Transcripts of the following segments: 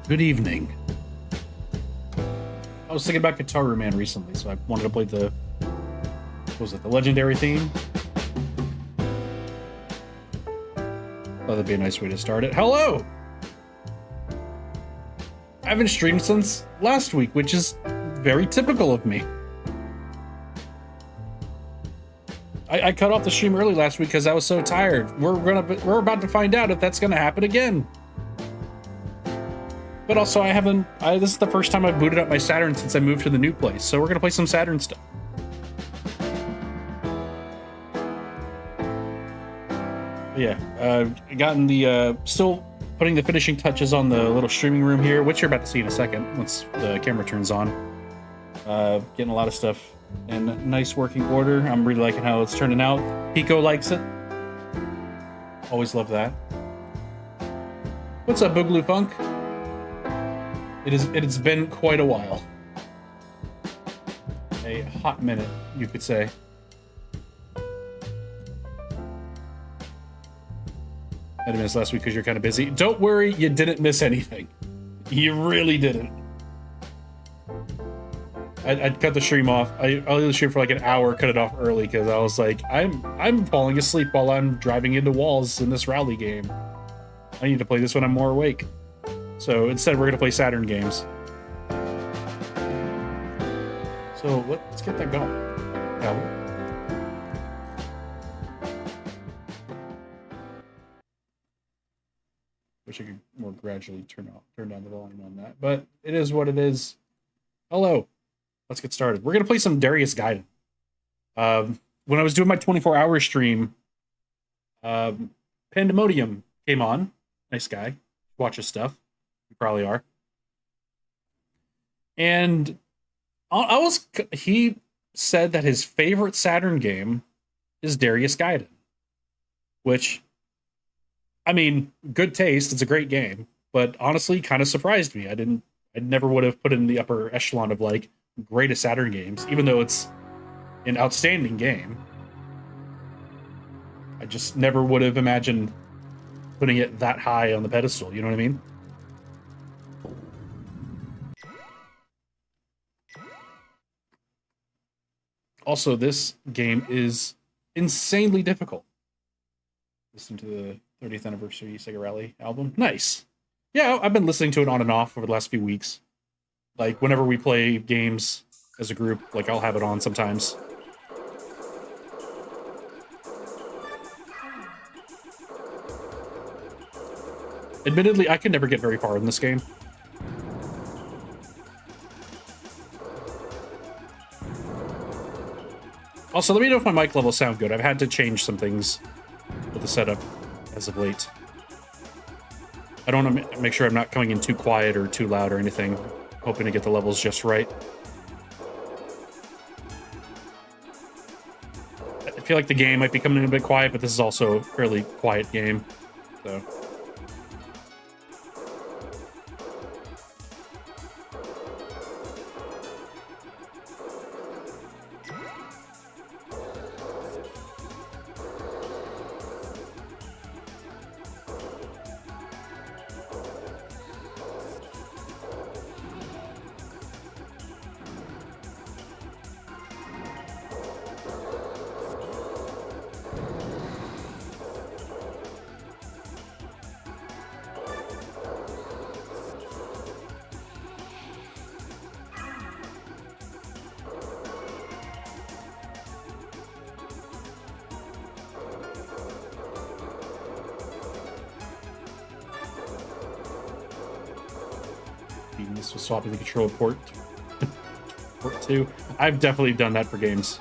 Good evening. I was thinking about Guitar Man recently, so I wanted to play what was it, the Legendary theme? Thought that'd be a nice way to start it. Hello! I haven't streamed since last week, which is very typical of me. I cut off the stream early last week because I was so tired. We're about to find out if that's gonna happen again. But also, this is the first time I've booted up my Saturn since I moved to the new place, so we're gonna play some Saturn stuff. But yeah, gotten still putting the finishing touches on the little streaming room here, which you're about to see in a second once the camera turns on. Getting a lot of stuff in nice working order. I'm really liking how it's turning out. Pico likes it. Always love that. What's up, Boogaloo Funk? It's been quite a while. A hot minute, you could say. I didn't miss last week because you're kind of busy. Don't worry, you didn't miss anything. You really didn't. I'd cut the stream off. I'll leave the stream for like an hour, cut it off early because I was like, I'm falling asleep while I'm driving into walls in this rally game. I need to play this when I'm more awake. So instead, we're gonna play Saturn games. So let's get that going. Wish I could more gradually turn down the volume on that, but it is what it is. Hello, let's get started. We're gonna play some Darius Gaiden. When I was doing my 24-hour stream, Pandemonium came on. Nice guy. Watch his stuff. You probably are. And he said that his favorite Saturn game is Darius Gaiden, which, I mean, good taste. It's a great game, but honestly, kind of surprised me. I never would have put it in the upper echelon of like greatest Saturn games, even though it's an outstanding game. I just never would have imagined putting it that high on the pedestal. You know what I mean? Also, this game is insanely difficult. Listen to the 30th anniversary Sega Rally album. Nice. Yeah, I've been listening to it on and off over the last few weeks. Like, whenever we play games as a group, like, I'll have it on sometimes. Admittedly, I could never get very far in this game. Also, let me know if my mic levels sound good. I've had to change some things with the setup as of late. I don't want to make sure I'm not coming in too quiet or too loud or anything. Hoping to get the levels just right. I feel like the game might be coming in a bit quiet, but this is also a fairly quiet game. So... This was swapping the controller port 2. I've definitely done that for games.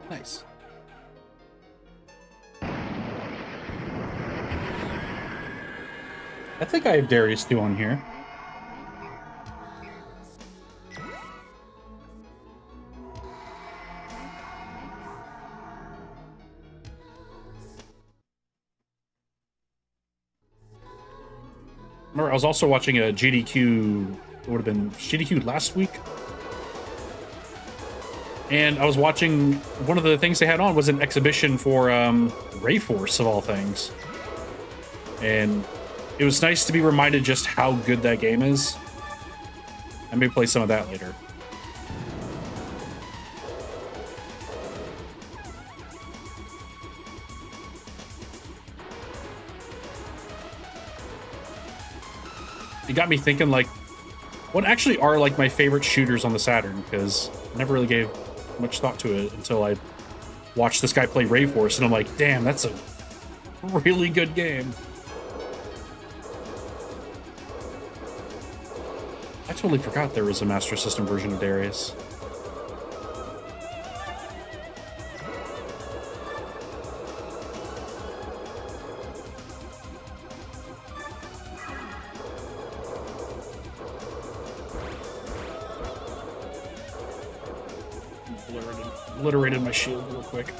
Nice. I think I have Darius 2 on here. Remember, I was also watching a GDQ, it would have been GDQ last week. And I was watching, one of the things they had on was an exhibition for Rayforce, of all things. And it was nice to be reminded just how good that game is. I may play some of that later. It got me thinking, like, what actually are, like, my favorite shooters on the Saturn? Because I never really gave much thought to it until I watched this guy play Rayforce, and I'm like, damn, that's a really good game. I totally forgot there was a Master System version of Darius. Obliterated my shield real quick.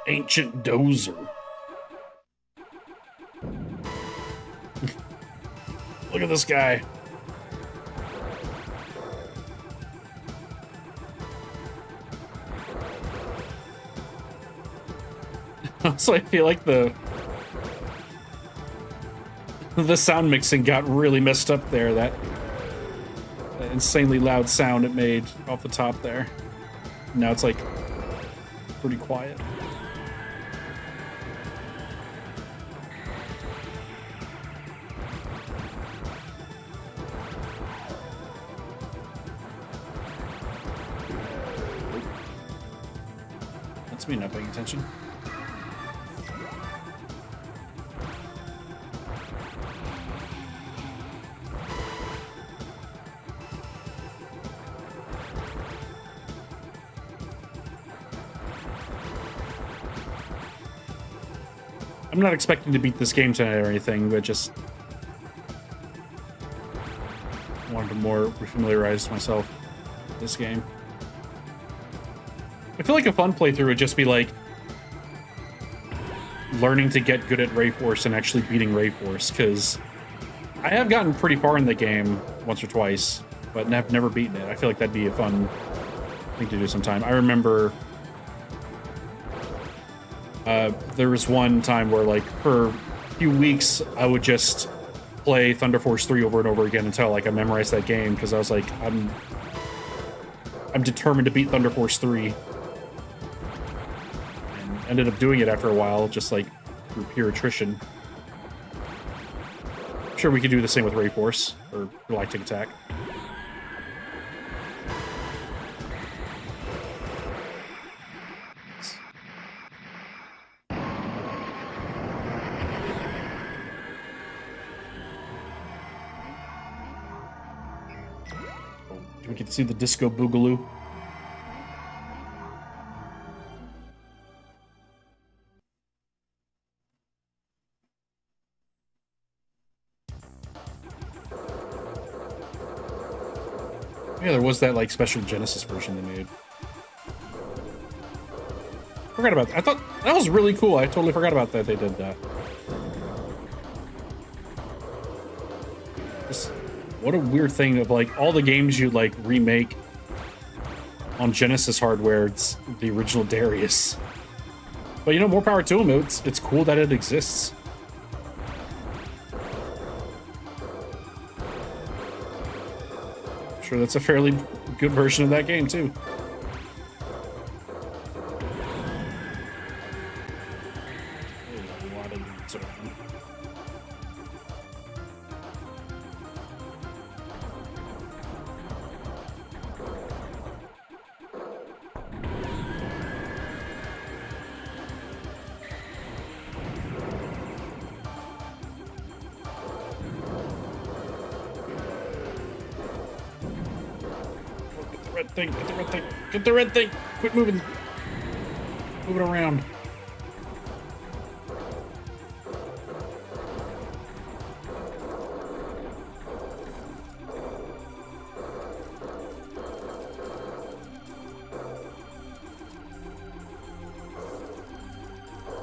Ancient Dozer. Look at this guy. So I feel like the sound mixing got really messed up there. That insanely loud sound it made off the top there. Now it's like pretty quiet. That's me not paying attention. I'm not expecting to beat this game tonight or anything, but just wanted to more refamiliarize myself with this game. I feel like a fun playthrough would just be like learning to get good at Rayforce and actually beating Rayforce, because I have gotten pretty far in the game once or twice, but have never beaten it. I feel like that'd be a fun thing to do sometime. I remember there was one time where, like, for a few weeks, I would just play Thunder Force 3 over and over again until, like, I memorized that game, because I was like, I'm determined to beat Thunder Force 3. And ended up doing it after a while, just, like, through pure attrition. I'm sure we could do the same with Rayforce, or Galactic Attack. We can see the Disco Boogaloo. Yeah, there was that, like, special Genesis version they made. Forgot about that. I thought that was really cool. I totally forgot about that they did that. What a weird thing of, like, all the games you, like, remake on Genesis hardware, it's the original Darius. But, you know, more power to them. It's cool that it exists. I'm sure that's a fairly good version of that game, too. thing. Get the red thing. Get the red thing. Quit moving. Move it around.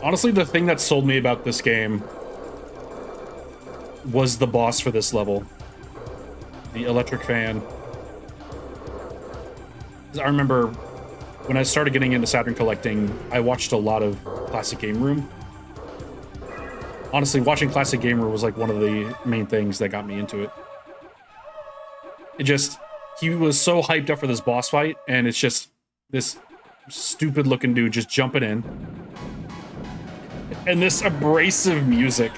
Honestly, the thing that sold me about this game was the boss for this level. The electric fan. I remember when I started getting into Saturn collecting, I watched a lot of Classic Game Room. Honestly, watching Classic Game Room was like one of the main things that got me into it. He was so hyped up for this boss fight, and it's just this stupid looking dude just jumping in. And this abrasive music.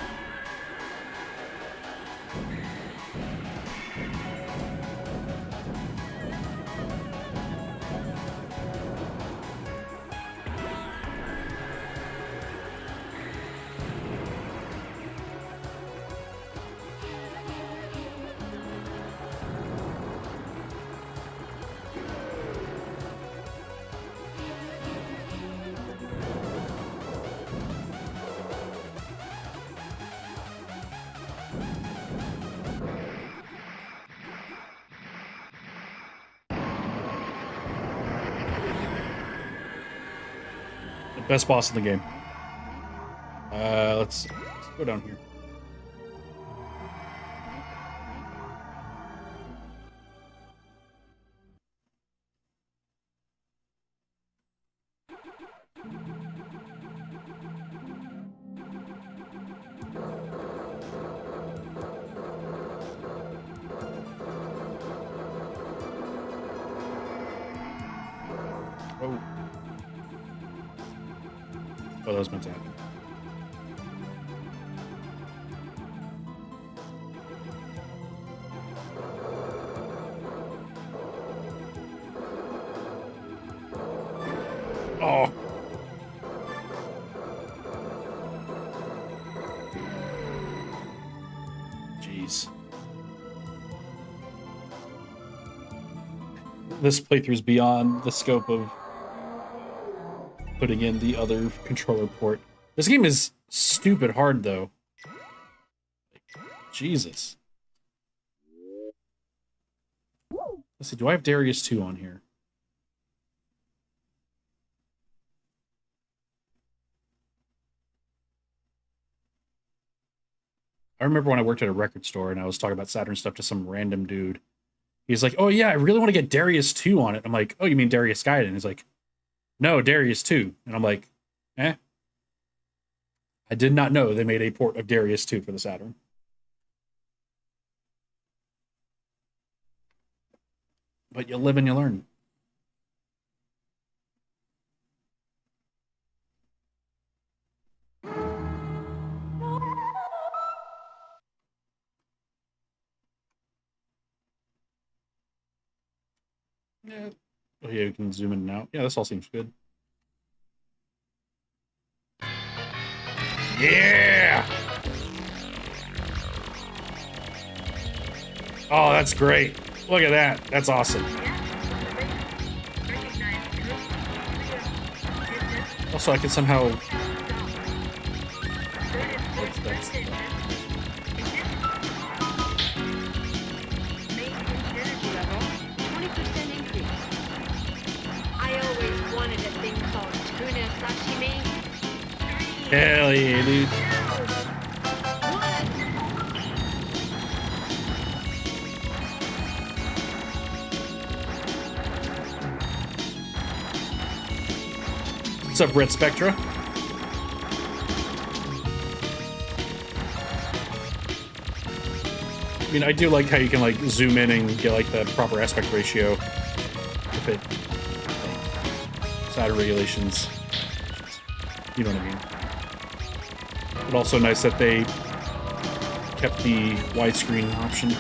Best boss in the game. Let's go down here. Oh, that was meant to happen. Oh. Jeez. This playthrough is beyond the scope of putting in the other controller port. This game is stupid hard, though. Jesus. Let's see, do I have Darius 2 on here? I remember when I worked at a record store and I was talking about Saturn stuff to some random dude. He's like, oh yeah, I really want to get Darius 2 on it. I'm like, oh, you mean Darius Gaiden? He's like, no, Darius 2. And I'm like, eh? I did not know they made a port of Darius 2 for the Saturn. But you live and you learn. Yeah. Oh yeah, you can zoom in and out. Yeah, this all seems good. Yeah! Oh, that's great. Look at that. That's awesome. Also, I can somehow... That's... Hell yeah, dude. What's up, Red Spectra? I mean, I do like how you can like zoom in and get like the proper aspect ratio if it like, side regulations. You know what I mean? But also nice that they kept the widescreen option.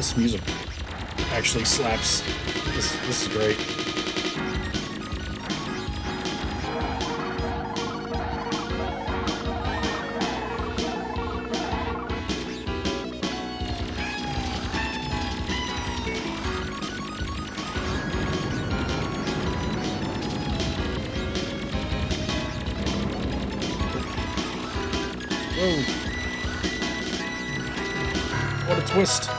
This music actually slaps. This is great. Whoa. What a twist.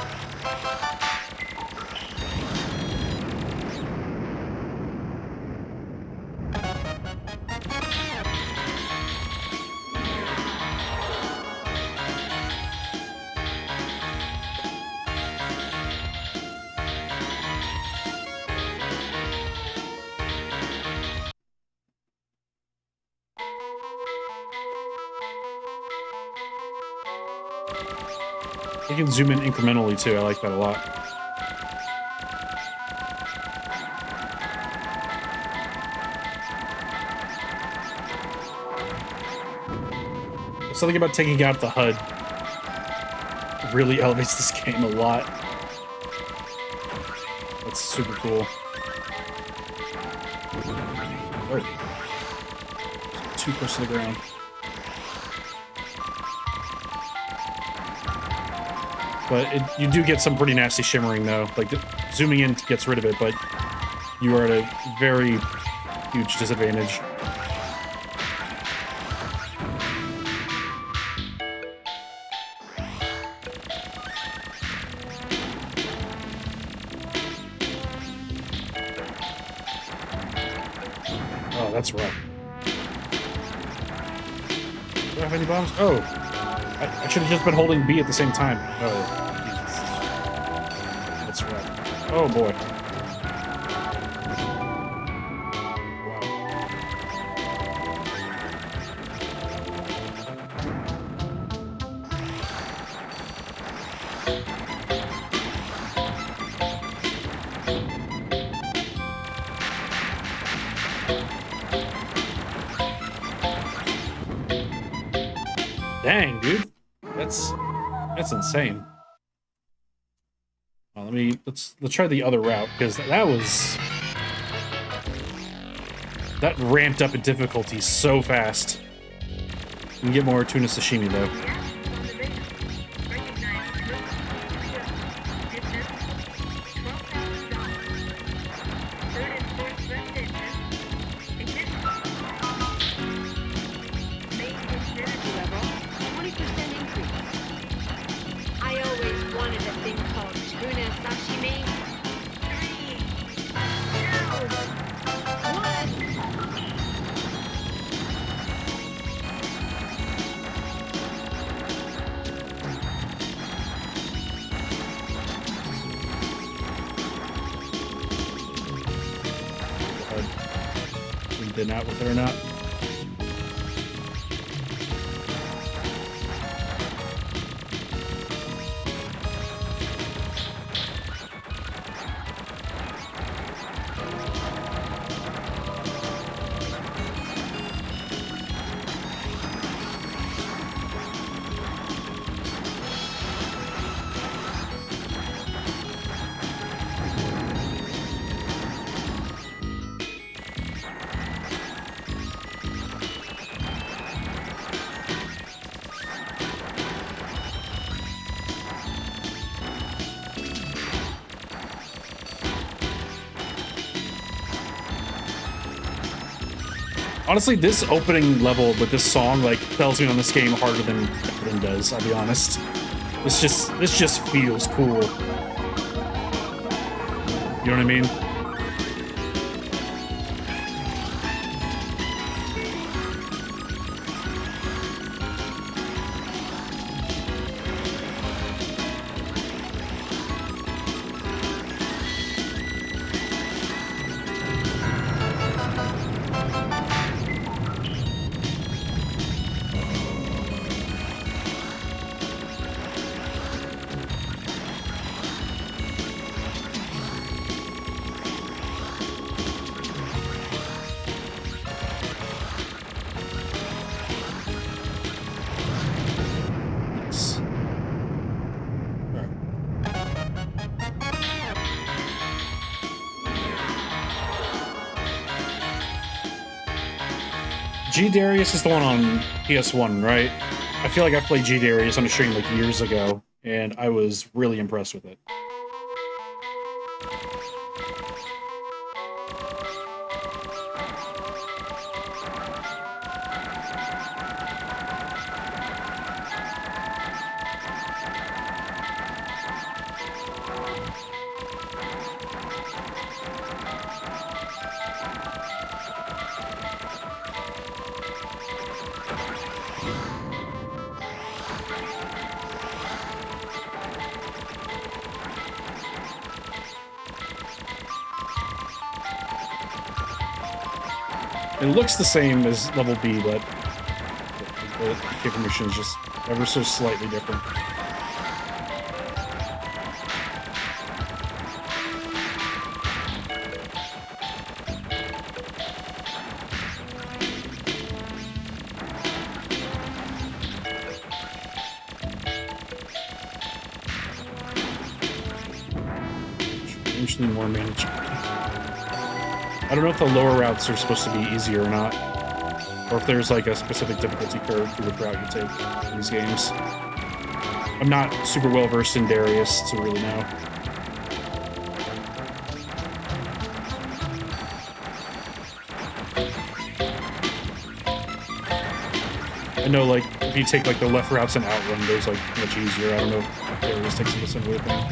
You can zoom in incrementally too. I like that a lot. Something about taking out the HUD really elevates this game a lot. That's super cool. Oh. Too close to the ground. But you do get some pretty nasty shimmering, though. Like, zooming in gets rid of it, but you are at a very huge disadvantage. Oh, that's rough. Do I have any bombs? Oh! I should have just been holding B at the same time. Oh, Jesus. That's rough. Oh, boy. Dang, dude. That's insane. Well, let's try the other route, because that ramped up in difficulty so fast. We can get more tuna sashimi though. Did not with it or not. Honestly, this opening level with this song, like, tells me on this game harder than Davetona does, I'll be honest. This just feels cool. You know what I mean? G Darius is the one on PS1, right? I feel like I played G Darius on a stream like years ago, and I was really impressed with it. It looks the same as level B, but the kick mission is just ever so slightly different. Usually more management. I don't know if the lower routes are supposed to be easier or not, or if there's like a specific difficulty curve to the route you take in these games. I'm not super well versed in Darius to really know. I know, like, if you take like the left routes and Outrun, those like much easier. I don't know if Darius takes the same way thing.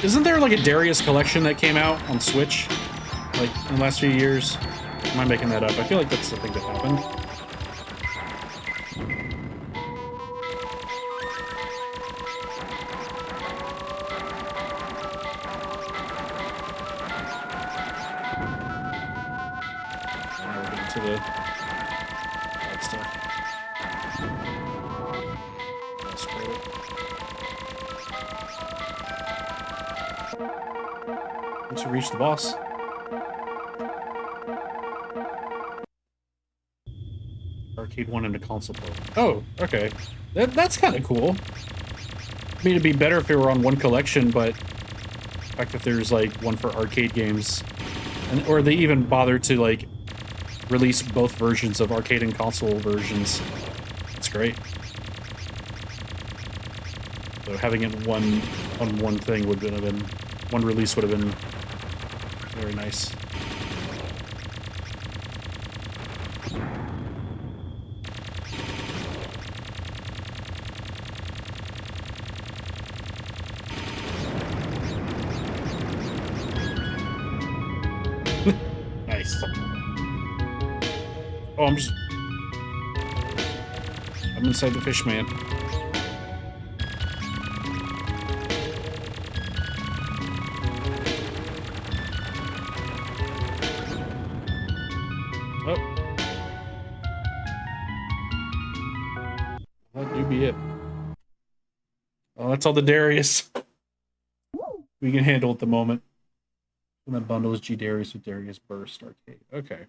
Isn't there like a Darius collection that came out on Switch, like in the last few years? Am I making that up? I feel like that's the thing that happened. Now we're getting to the bad stuff. That's great. Once you reach the boss. Arcade one and a console port. Oh, okay. That's kind of cool. I mean, it'd be better if it were on one collection, but the fact that there's like one for arcade games, and or they even bothered to like release both versions of arcade and console versions. That's great. So having it on one thing would have been one release would have been very nice. Nice. Oh, I'm inside the fish man. Be it. Oh, that's all the Darius we can handle at the moment. And that bundle is G Darius with Darius Burst Arcade. Okay.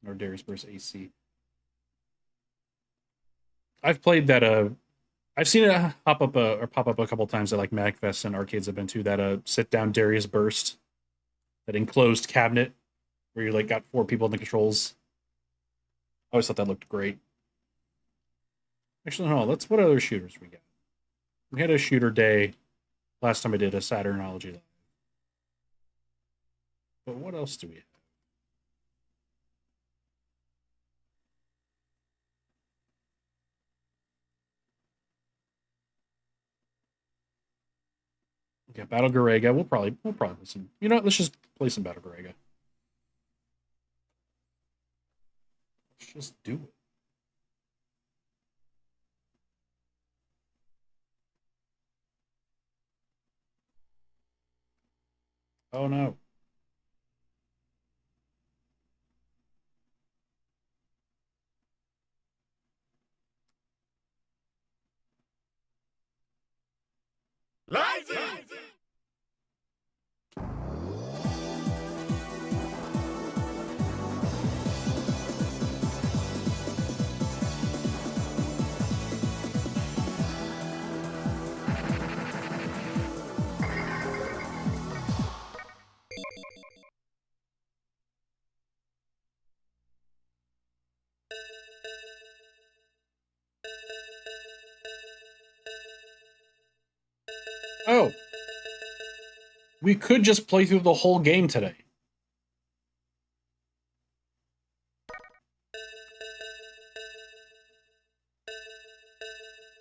Or Darius Burst AC. I've played that. I've seen it pop up a couple times at like MagFest and arcades I've been to. That sit down Darius Burst, that enclosed cabinet where you like got 4 people in the controls. I always thought that looked great. Actually, no, what other shooters we got? We had a shooter day last time I did a Saturnology live. But what else do we have? Okay, Battle Garega. We'll probably play some. You know what? Let's just play some Battle Garega. Let's just do it. Oh no. Lights! We could just play through the whole game today.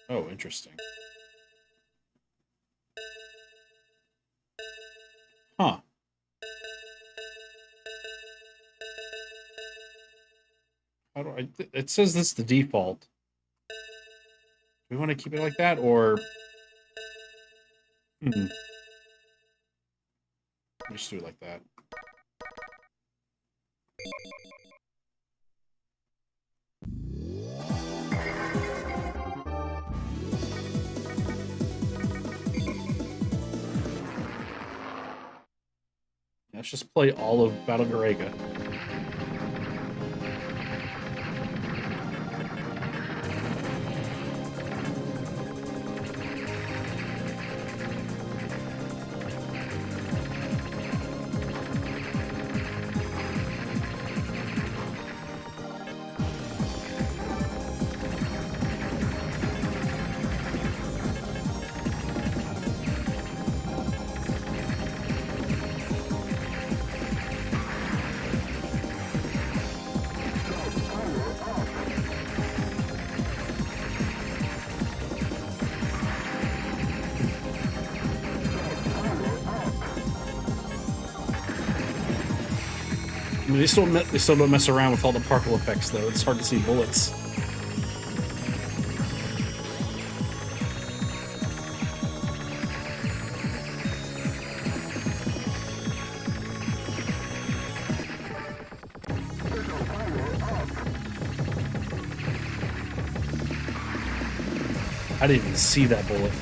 Oh, interesting. Huh. How do I... It says this is the default. Do we want to keep it like that, or... Just do it like that. Let's just play all of Battle Garega. I mean, they still don't mess around with all the particle effects, though. It's hard to see bullets. I didn't even see that bullet.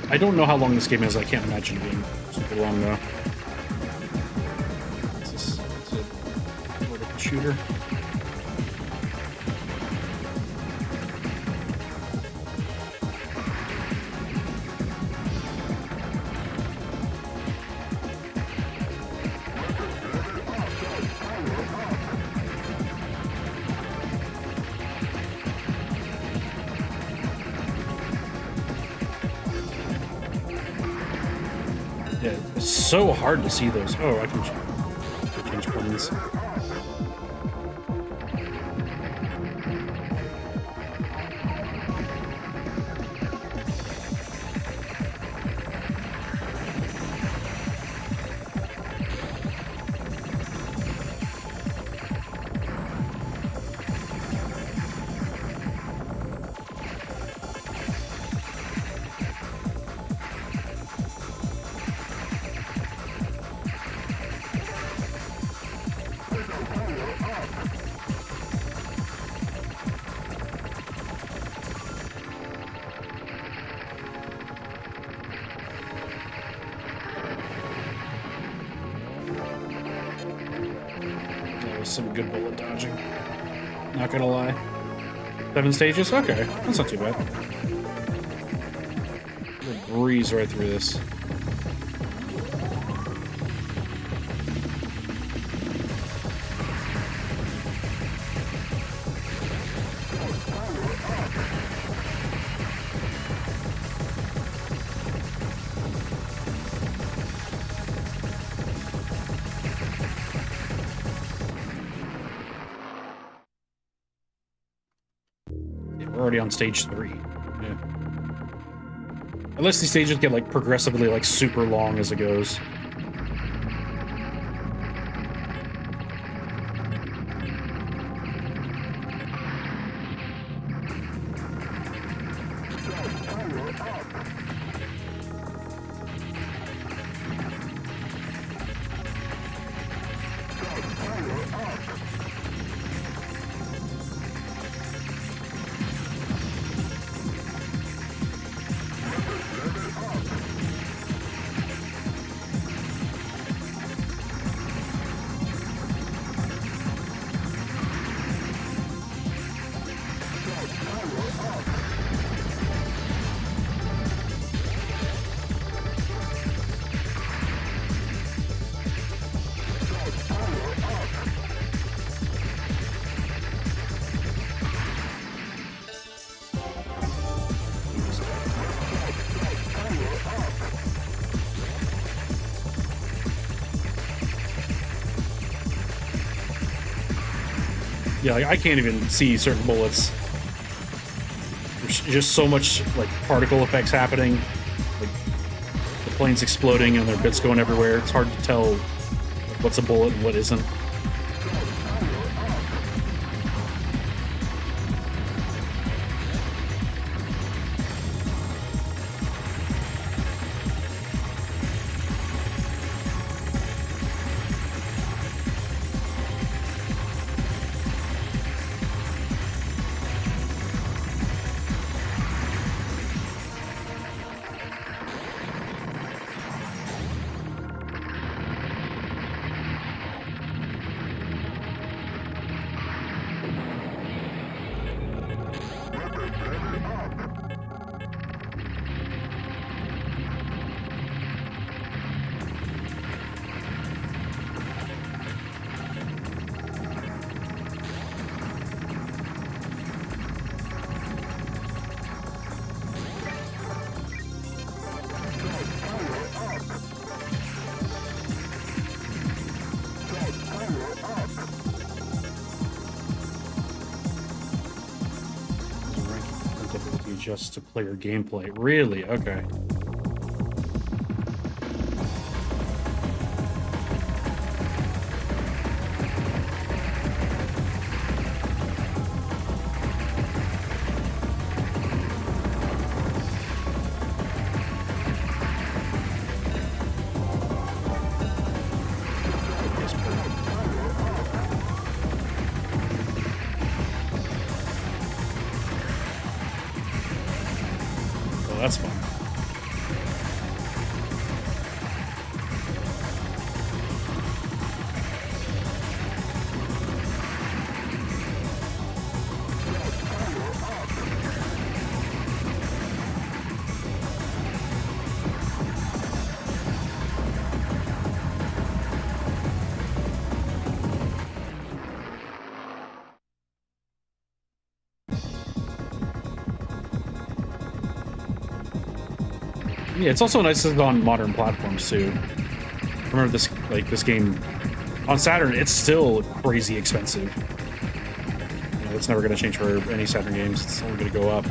I don't know how long this game is. I can't imagine it being super long, though. It's a vertical shooter. Yeah, it's so hard to see those. Oh, I can change buttons. Some good bullet dodging. Not gonna lie. 7 stages? Okay, that's not too bad. We'll breeze right through this. Already on stage 3. Yeah. Unless these stages get like progressively like super long as it goes. Yeah, like, I can't even see certain bullets. There's just so much like particle effects happening, like the plane's exploding and their bits going everywhere. It's hard to tell what's a bullet and what isn't. Just to player gameplay. Really? Okay. That's fun. Yeah, it's also nice that it's on modern platforms too. Remember this game on Saturn, it's still crazy expensive. You know, it's never going to change for any Saturn games. It's only going to go up.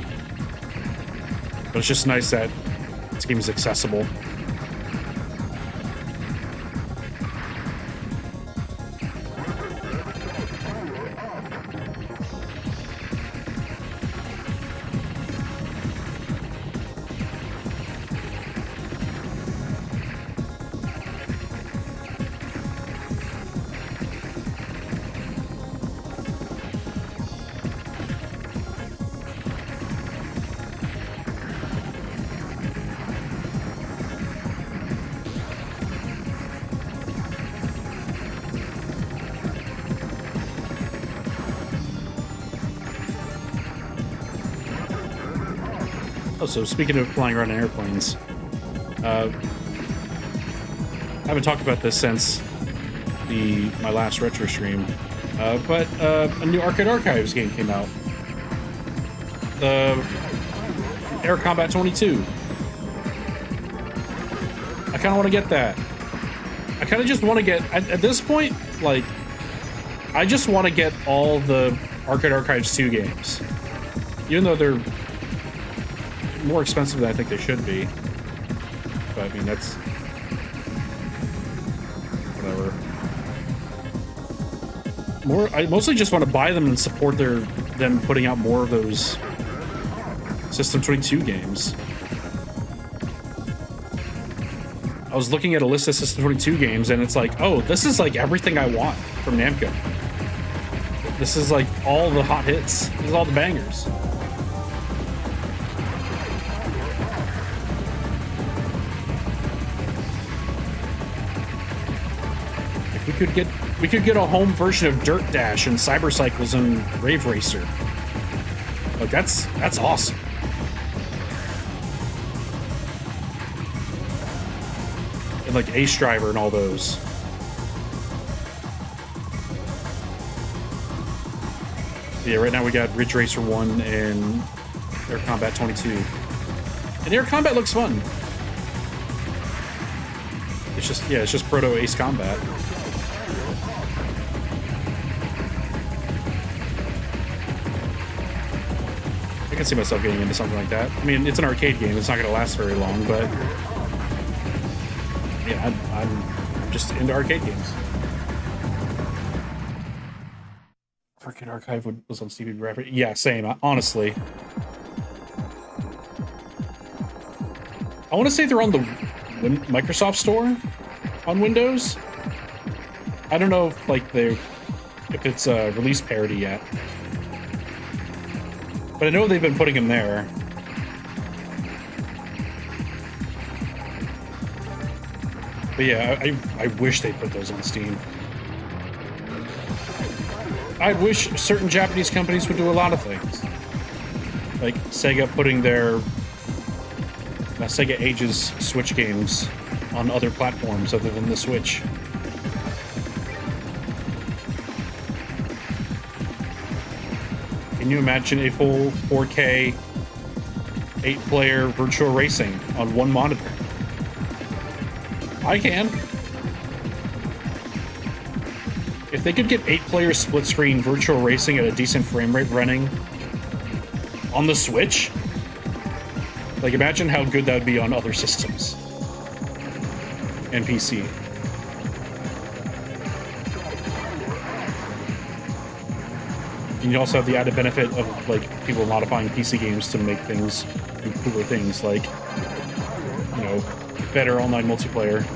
But it's just nice that this game is accessible. Oh, so speaking of flying around in airplanes, I haven't talked about this since my last retro stream, but a new Arcade Archives game came out. The Air Combat 22. I kind of want to get that. I kind of just want to get, at this point, like, I just want to get all the Arcade Archives 2 games. Even though they're more expensive than I think they should be. But, I mean, that's... whatever. I mostly just want to buy them and support them putting out more of those System 22 games. I was looking at a list of System 22 games, and it's like, oh, this is like everything I want from Namco. This is like all the hot hits. This is all the bangers. We could get a home version of Dirt Dash and Cybercycles and Rave Racer. Like that's awesome. And like Ace Driver and all those. Yeah, right now we got Ridge Racer 1 and Air Combat 22. And Air Combat looks fun. It's just proto Ace Combat. can see myself getting into something like that. I mean, it's an arcade game. It's not going to last very long, but yeah, I'm just into arcade games. Arcade Archive was on Stevie Rapper. Yeah, same. Honestly, I want to say they're on the Microsoft Store on Windows. I don't know if if it's release parity yet, but I know they've been putting them there. But yeah, I wish they put those on Steam. I wish certain Japanese companies would do a lot of things. Like Sega putting their Sega Ages Switch games on other platforms other than the Switch. Can you imagine a full 4K 8-player virtual racing on one monitor? I can. If they could get 8-player split-screen virtual racing at a decent frame rate running on the Switch, like imagine how good that would be on other systems and PC. And you also have the added benefit of like people modifying PC games to make things do cooler things, like, you know, better online multiplayer.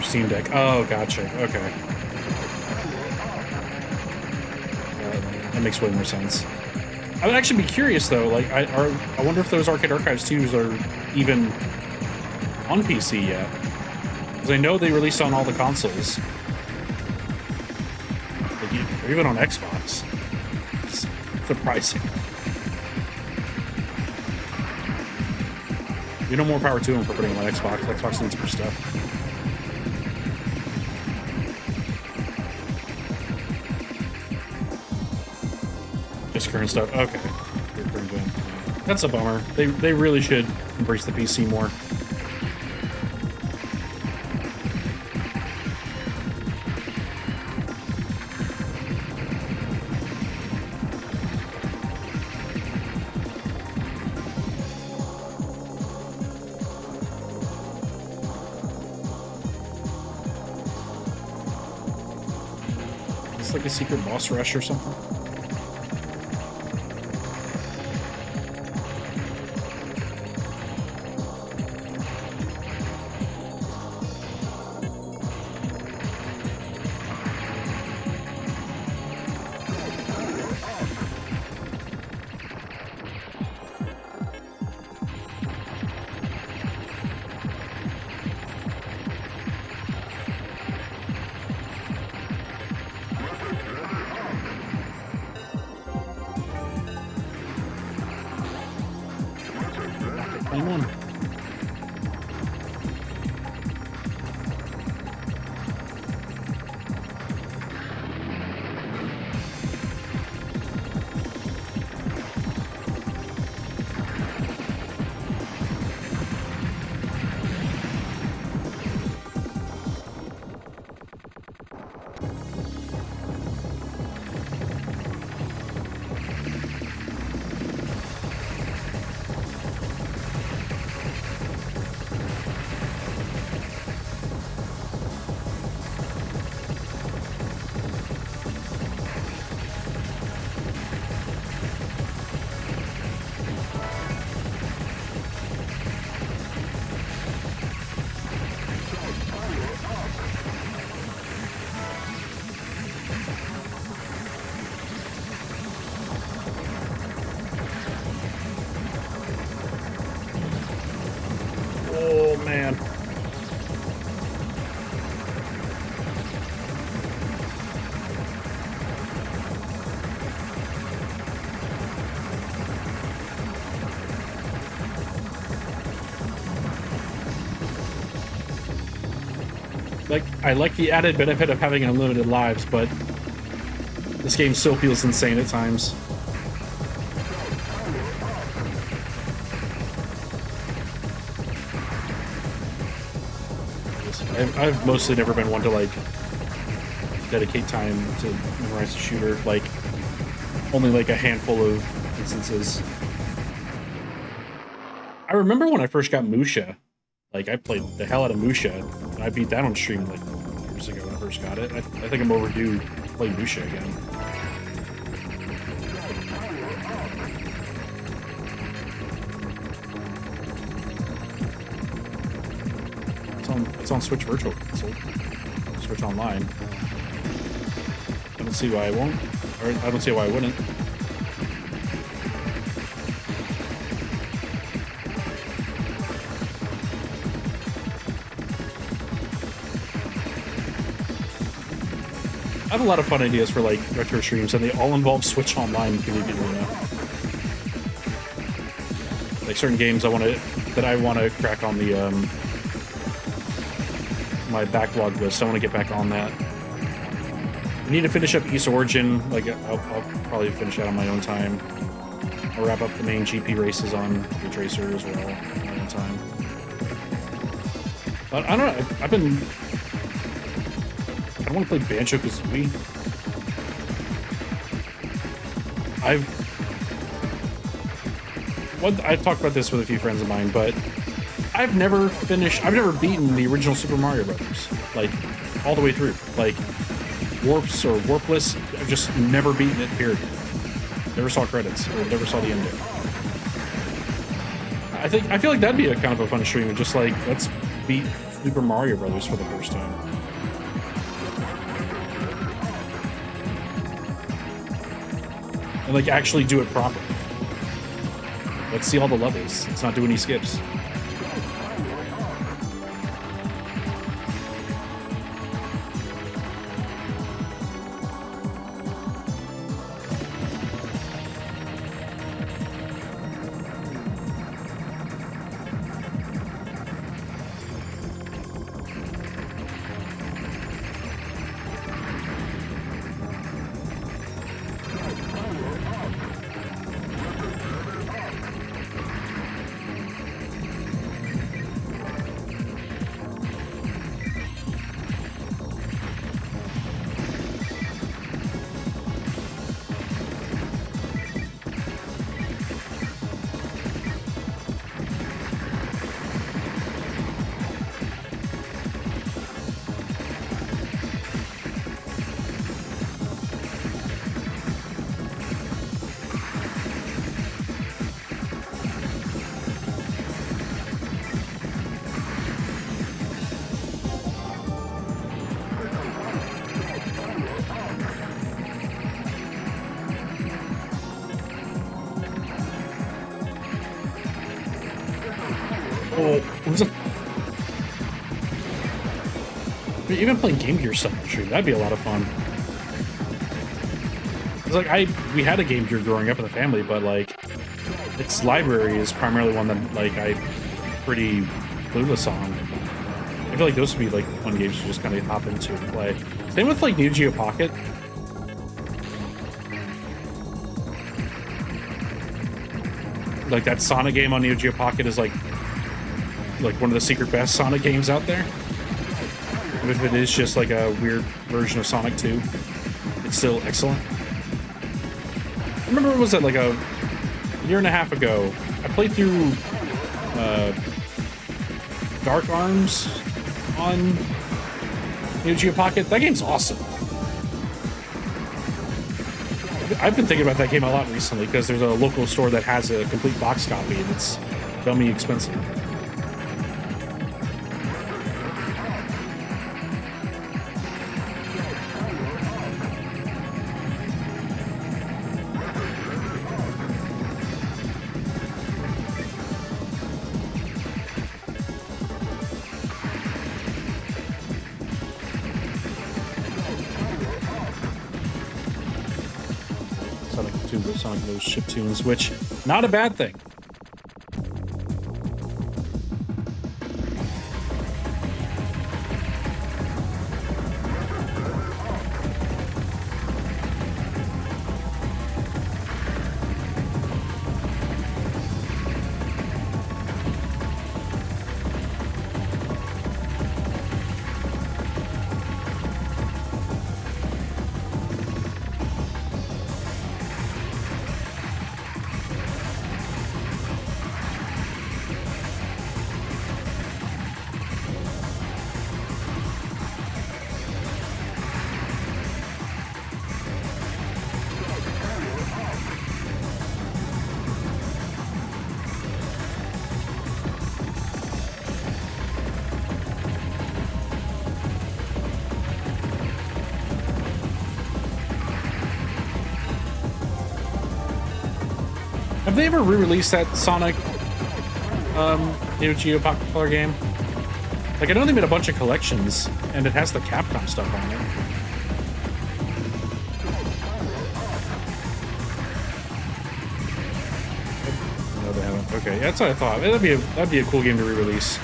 Steam Deck. Oh, gotcha. Okay. That makes way more sense. I would actually be curious though. Like, I wonder if those Arcade Archives 2s are even on PC yet, because I know they released on all the consoles, like, or even on Xbox. It's surprising. You know, more power to them for putting them on Xbox. Xbox needs more stuff. Current stuff. Okay. That's a bummer. They really should embrace the PC more. It's like a secret boss rush or something. man. Like, I like the added benefit of having unlimited lives, but this game still feels insane at times. I've mostly never been one to, like, dedicate time to memorize the shooter. Like, only, like, a handful of instances. I remember when I first got Musha. Like, I played the hell out of Musha, and I beat that on stream, like, years ago when I first got it. I think I'm overdue to play Musha again. It's on Switch Virtual Console. Switch Online. I don't see why I won't. Or I don't see why I wouldn't. I have a lot of fun ideas for, like, retro streams, and they all involve Switch Online conveniently enough. Like, certain games that I want to crack on the, my backlog list. I want to get back on that. I need to finish up East Origin. Like, I'll probably finish that on my own time. I'll wrap up the main GP races on Retracer as well on my own time. But I don't know. I want to play Banjo-Kazooie. I've talked about this with a few friends of mine, but I've never beaten the original Super Mario Brothers, like, all the way through. Like, Warps or Warpless, I've just never beaten it, period. Never saw credits, or never saw the ending. I feel like that'd be a kind of a fun stream, just like, let's beat Super Mario Brothers for the first time. And, like, actually do it properly. Let's see all the levels. Let's not do any skips. Even playing Game Gear stuff on stream, that'd be a lot of fun. It's like, we had a Game Gear growing up in the family, but, like, its library is primarily one that, like, I'm pretty clueless on. I feel like those would be, like, fun games to just kind of hop into and play. Same with, like, Neo Geo Pocket. Like, that Sonic game on Neo Geo Pocket is, like one of the secret best Sonic games out there. Even if it is just like a weird version of Sonic 2, it's still excellent. I remember, what was it, like a year and a half ago, I played through Dark Arms on Neo Geo Pocket. That game's awesome. I've been thinking about that game a lot recently because there's a local store that has a complete box copy and it's dummy expensive. Sonic those chiptunes, which not a bad thing. Have they ever re-released that Sonic Neo Geo Pocket Color game? Like, I know they made a bunch of collections, and it has the Capcom stuff on it. No, they haven't. Okay, that's what I thought. That'd be a cool game to re-release.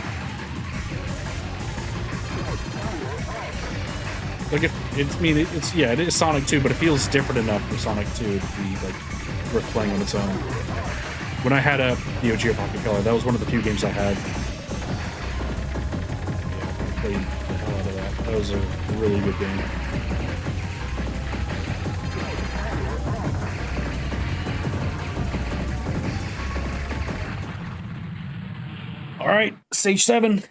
Like, if it's, I mean, it's yeah, it is Sonic 2, but it feels different enough for Sonic 2 to be like worth playing on its own. When I had a Neo Geo Pocket Color, that was one of the few games I had. Yeah, I played the hell out of that. That was a really good game. All right, stage 7.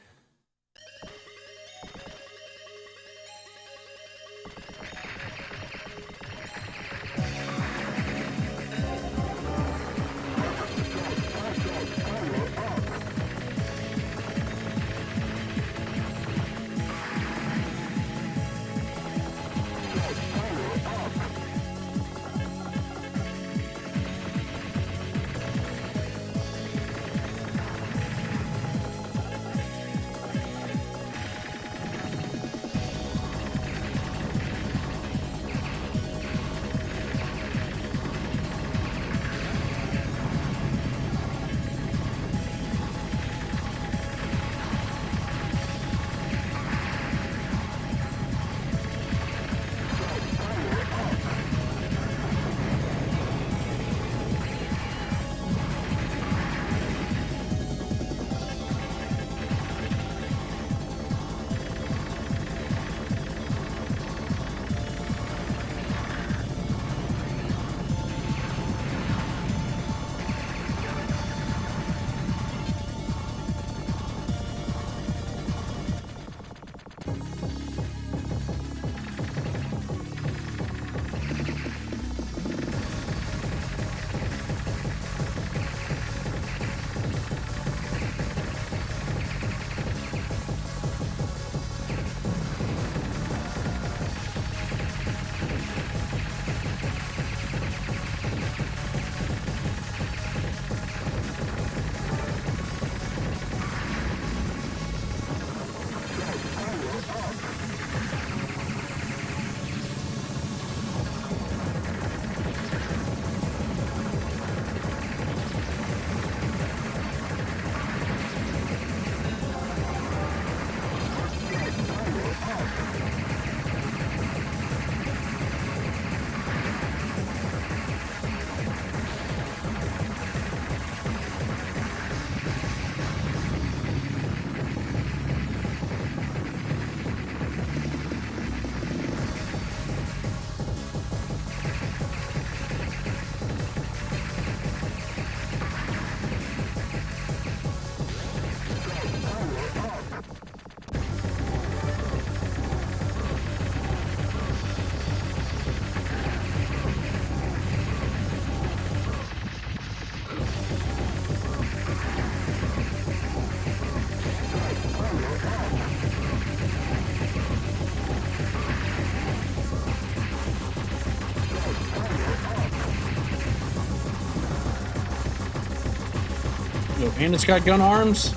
And it's got gun arms.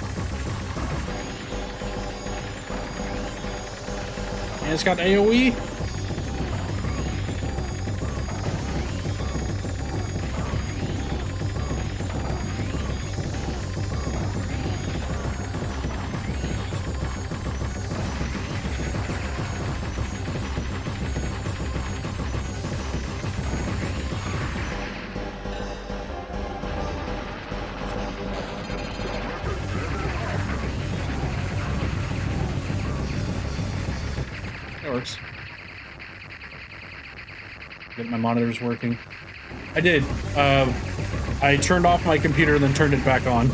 And it's got AoE. That works. Get my monitors working. I did. I turned off my computer and then turned it back on.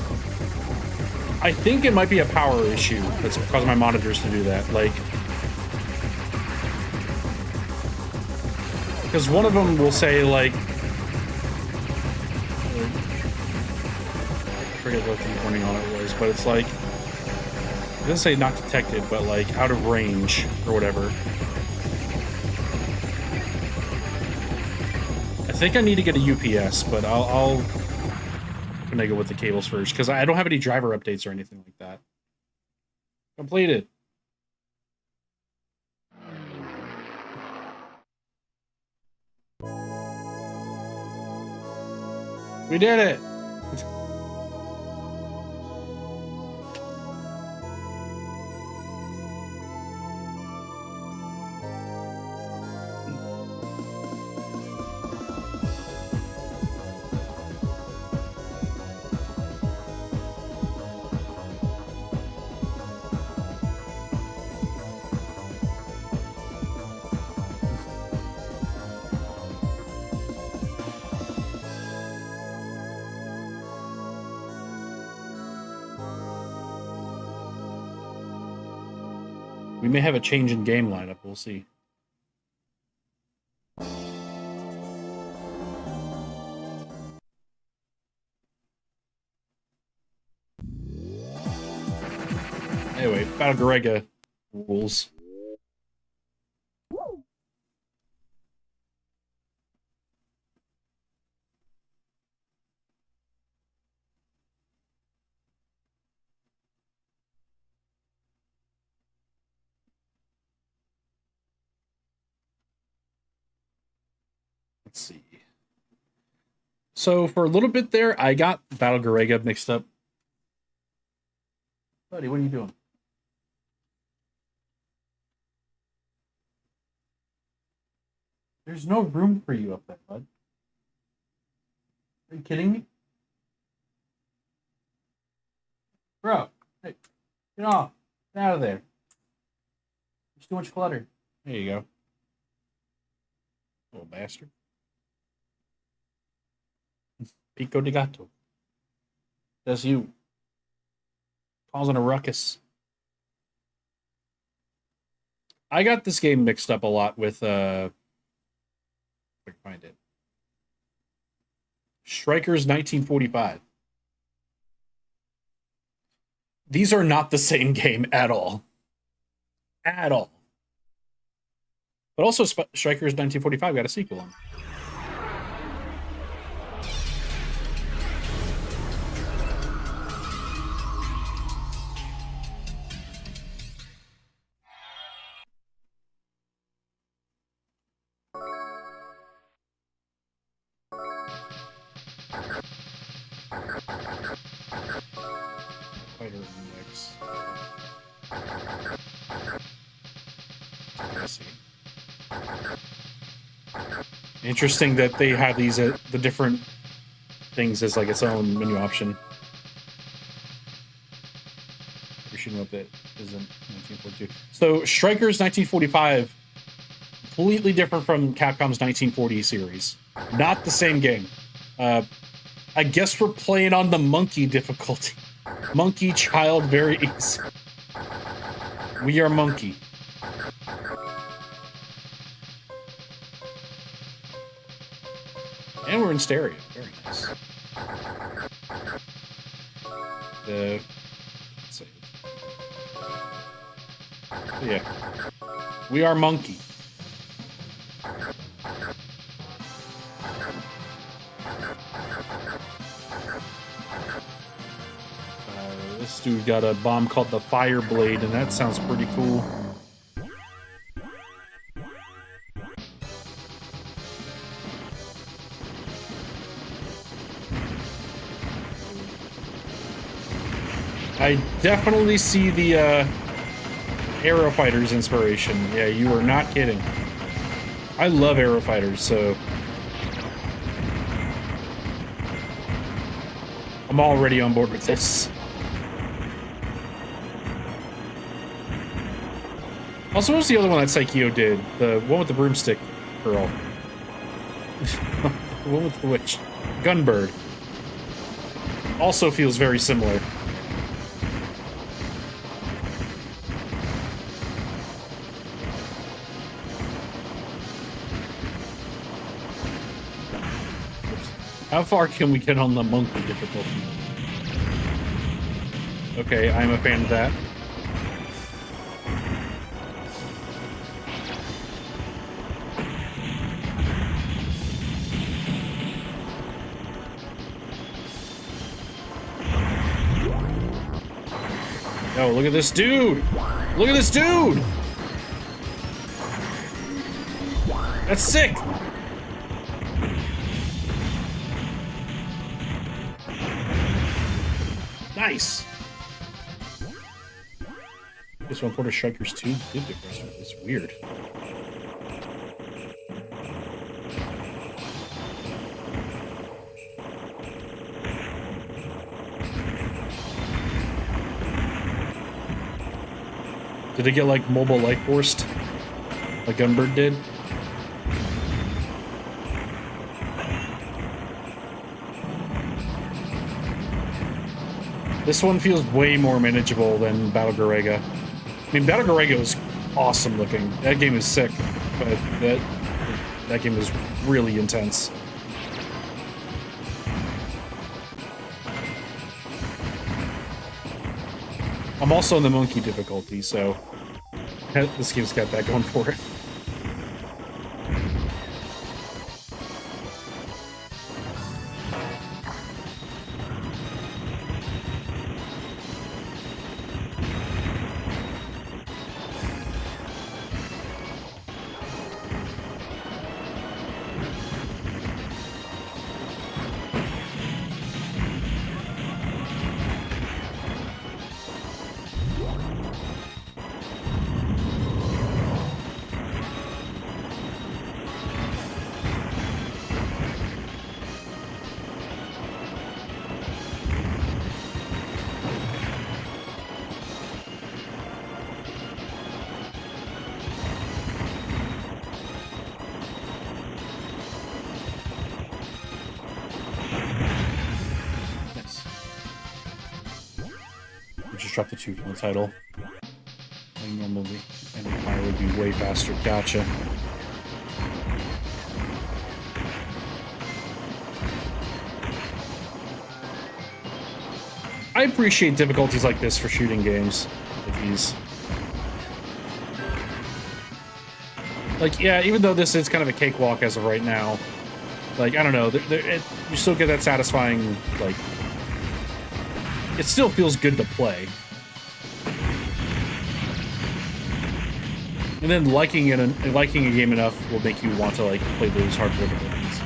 I think it might be a power issue that's causing my monitors to do that. Like, because one of them will say, like, I forget what the warning on it was, but it's like, it doesn't say not detected, but like out of range or whatever. I think I need to get a UPS, but I'll finagle with the cables first because I don't have any driver updates or anything like that. Completed. We did it. We may have a change in game lineup. We'll see. Anyway, Battle Garega rules. Let's see. So for a little bit there, I got Battle Garega mixed up. Buddy, what are you doing? There's no room for you up there, bud. Are you kidding me? Bro, hey, get off. Get out of there. There's too much clutter. There you go. Little bastard. Pico de gato. That's you. Causing a ruckus. I got this game mixed up a lot with, if I can find it. Strikers 1945. These are not the same game at all. At all. But also, Strikers 1945 got a sequel on. Fighter Index. Let's see. Interesting that they have these the different things as like its own menu option. We should know what that is in 1942. So Strikers 1945, completely different from Capcom's 1940 series. Not the same game. I guess we're playing on the monkey difficulty. Monkey child very easy. We are monkey. And we're in stereo. Very nice. Let's see. Yeah. We are monkey. This dude got a bomb called the Fire Blade, and that sounds pretty cool. I definitely see the Aero Fighters inspiration. Yeah, you are not kidding. I love Aero Fighters, so I'm already on board with this. Also, what was the other one that Saikyo did? The one with the broomstick girl. The one with the witch. Gunbird. Also feels very similar. How far can we get on the monkey difficulty? Okay, I'm a fan of that. Oh, look at this dude! Look at this dude! That's sick! Nice! This one Porter Strikers 2 did the rest of it. It's weird. Did it get like mobile life forced? Like Gunbird did? This one feels way more manageable than Battle Garega. I mean, Battle Garega is awesome looking. That game is sick, but that game is really intense. I'm also in the monkey difficulty, so this game's got that going for it. Drop the 2 from the title. Like normally, and the fire would be way faster. Gotcha. I appreciate difficulties like this for shooting games like these. Like, yeah, even though this is kind of a cakewalk as of right now, like, I don't know, you still get that satisfying, like, it still feels good to play. And then liking a game enough will make you want to like play those hard difficulties.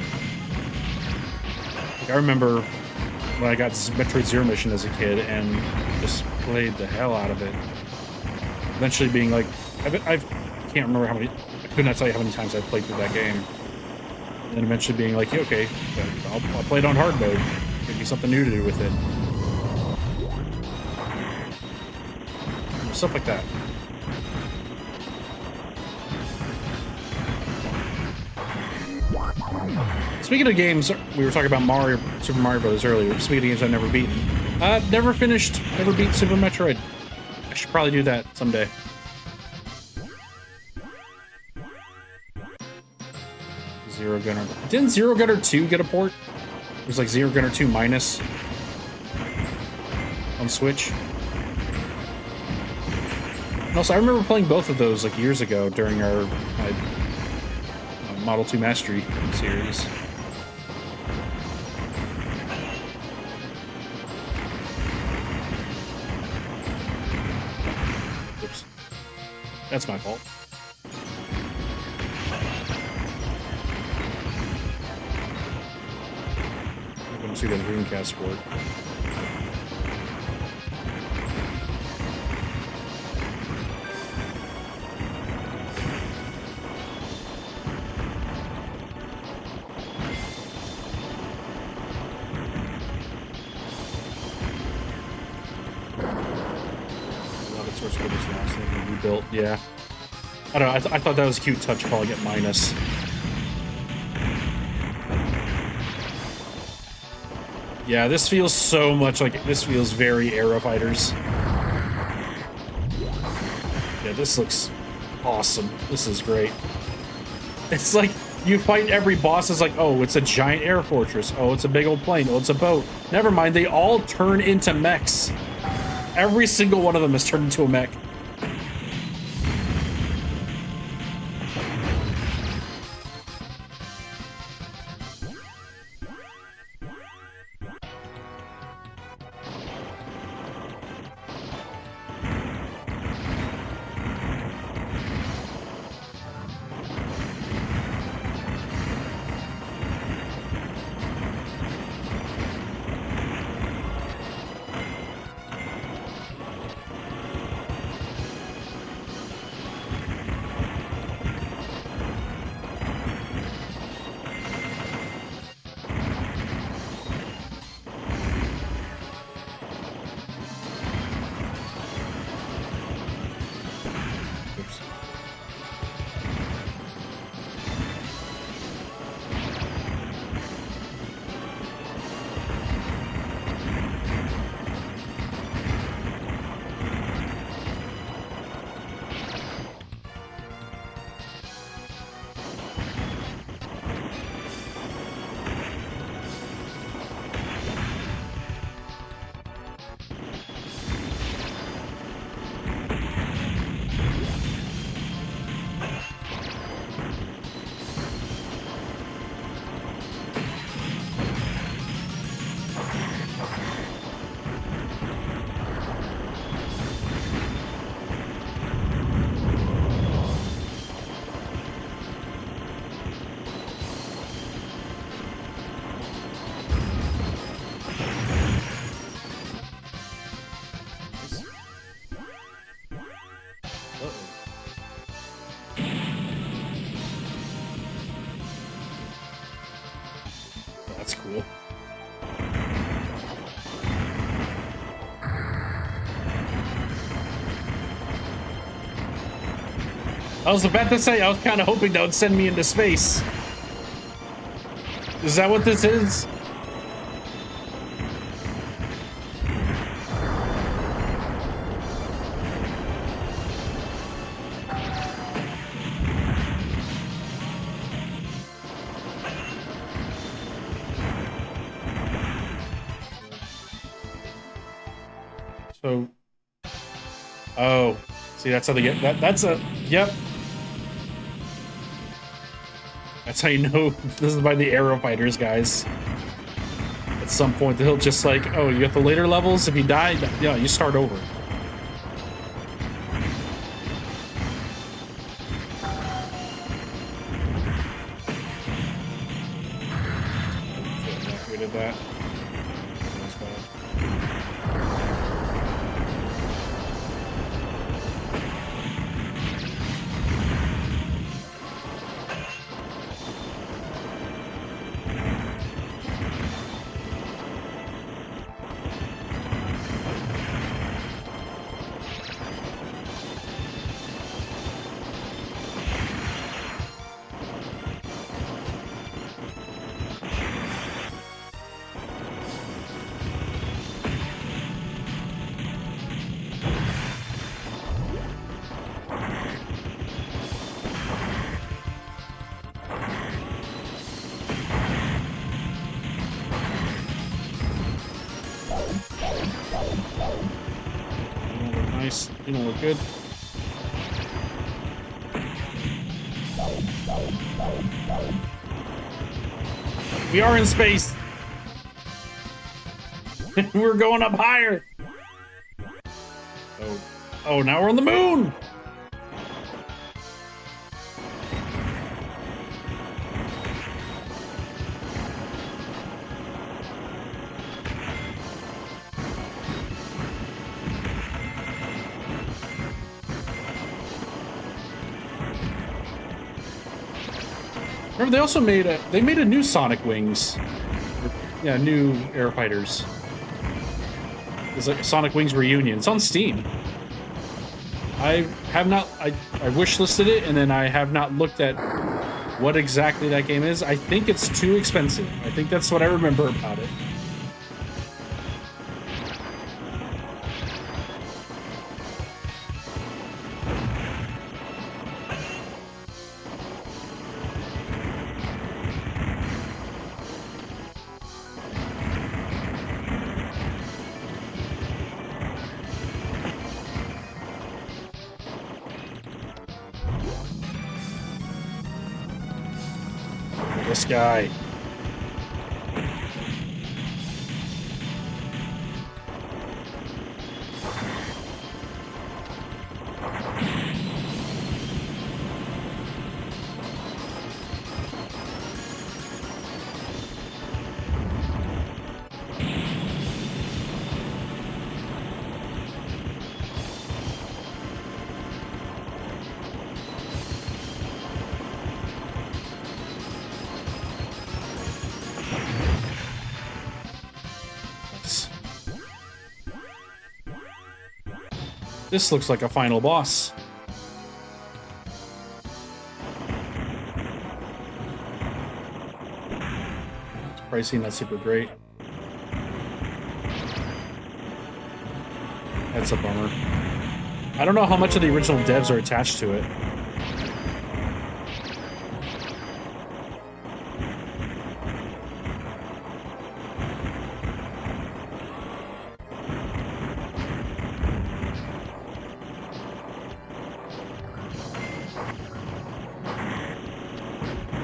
Like, I remember when I got Metroid Zero Mission as a kid and just played the hell out of it. Eventually being like, I can't remember how many, I could not tell you how many times I played through that game. And then eventually being like, yeah, okay, I'll play it on hard mode. Give me something new to do with it. Stuff like that. Speaking of games, we were talking about Super Mario Bros. Earlier. Speaking of games I've never beaten. Never beat Super Metroid. I should probably do that someday. Zero Gunner. Didn't Zero Gunner 2 get a port? It was like Zero Gunner 2 minus on Switch. Also, I remember playing both of those like years ago during our Model 2 Mastery series. Oops. That's my fault. I'm going to see that Dreamcast sport. Source code is lost and rebuilt, yeah. I don't know. I thought that was a cute touch calling it minus. Yeah, this feels so much like this feels very Aero Fighters. Yeah, this looks awesome. This is great. It's like you fight every boss is like, oh, it's a giant air fortress. Oh, it's a big old plane. Oh, it's a boat. Never mind, they all turn into mechs. Every single one of them is turned into a mech. That's cool. I was about to say, I was kind of hoping that would send me into space. Is that what this is? So, oh, see, that's how they get that. That's a, yep. That's how you know this is by the Aero Fighters, guys. At some point, they'll just like, oh, you got the later levels. If you die, yeah, you start over. We did that. Nice. You know, we're good. We are in space. We're going up higher. Oh, now we're on the moon. Remember, they also made a new Sonic Wings. Yeah, new Air Fighters. It's like Sonic Wings Reunion. It's on Steam. I have not. I wish listed it, and then I have not looked at what exactly that game is. I think it's too expensive. I think that's what I remember about it. This guy. This looks like a final boss. It's pricey, not super great. That's a bummer. I don't know how much of the original devs are attached to it.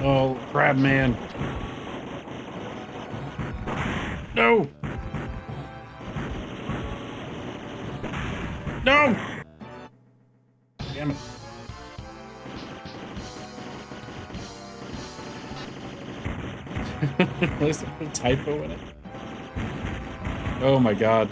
Oh, crab man. No! No! Damn it. There's a typo in it. Oh my god.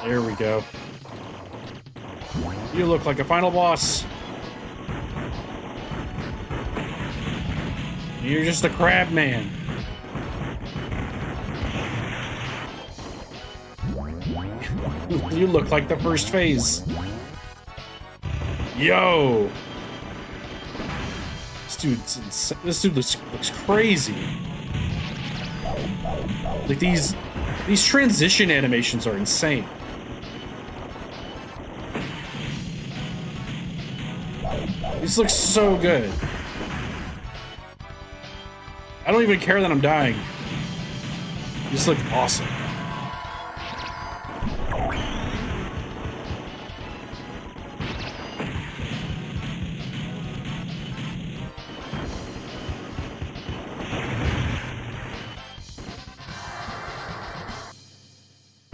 There we go. You look like a final boss. You're just a crab man. You look like the first phase. Yo! This dude looks crazy. Like these transition animations are insane. This looks so good. I don't even care that I'm dying. This looks awesome.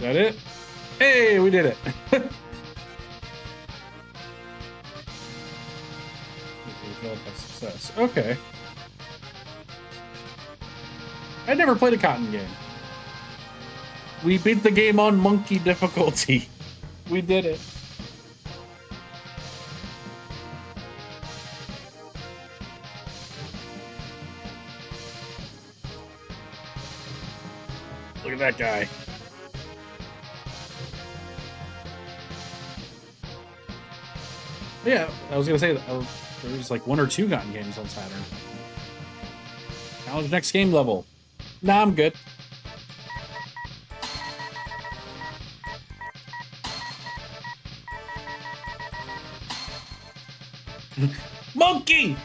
Is that it? Hey, we did it. Success. Okay. I never played a cotton game. We beat the game on monkey difficulty. We did it. Look at that guy. Yeah, I was gonna say that there was like 1 or 2 gotten games on Saturn. Challenge next game level. Nah, I'm good. Monkey!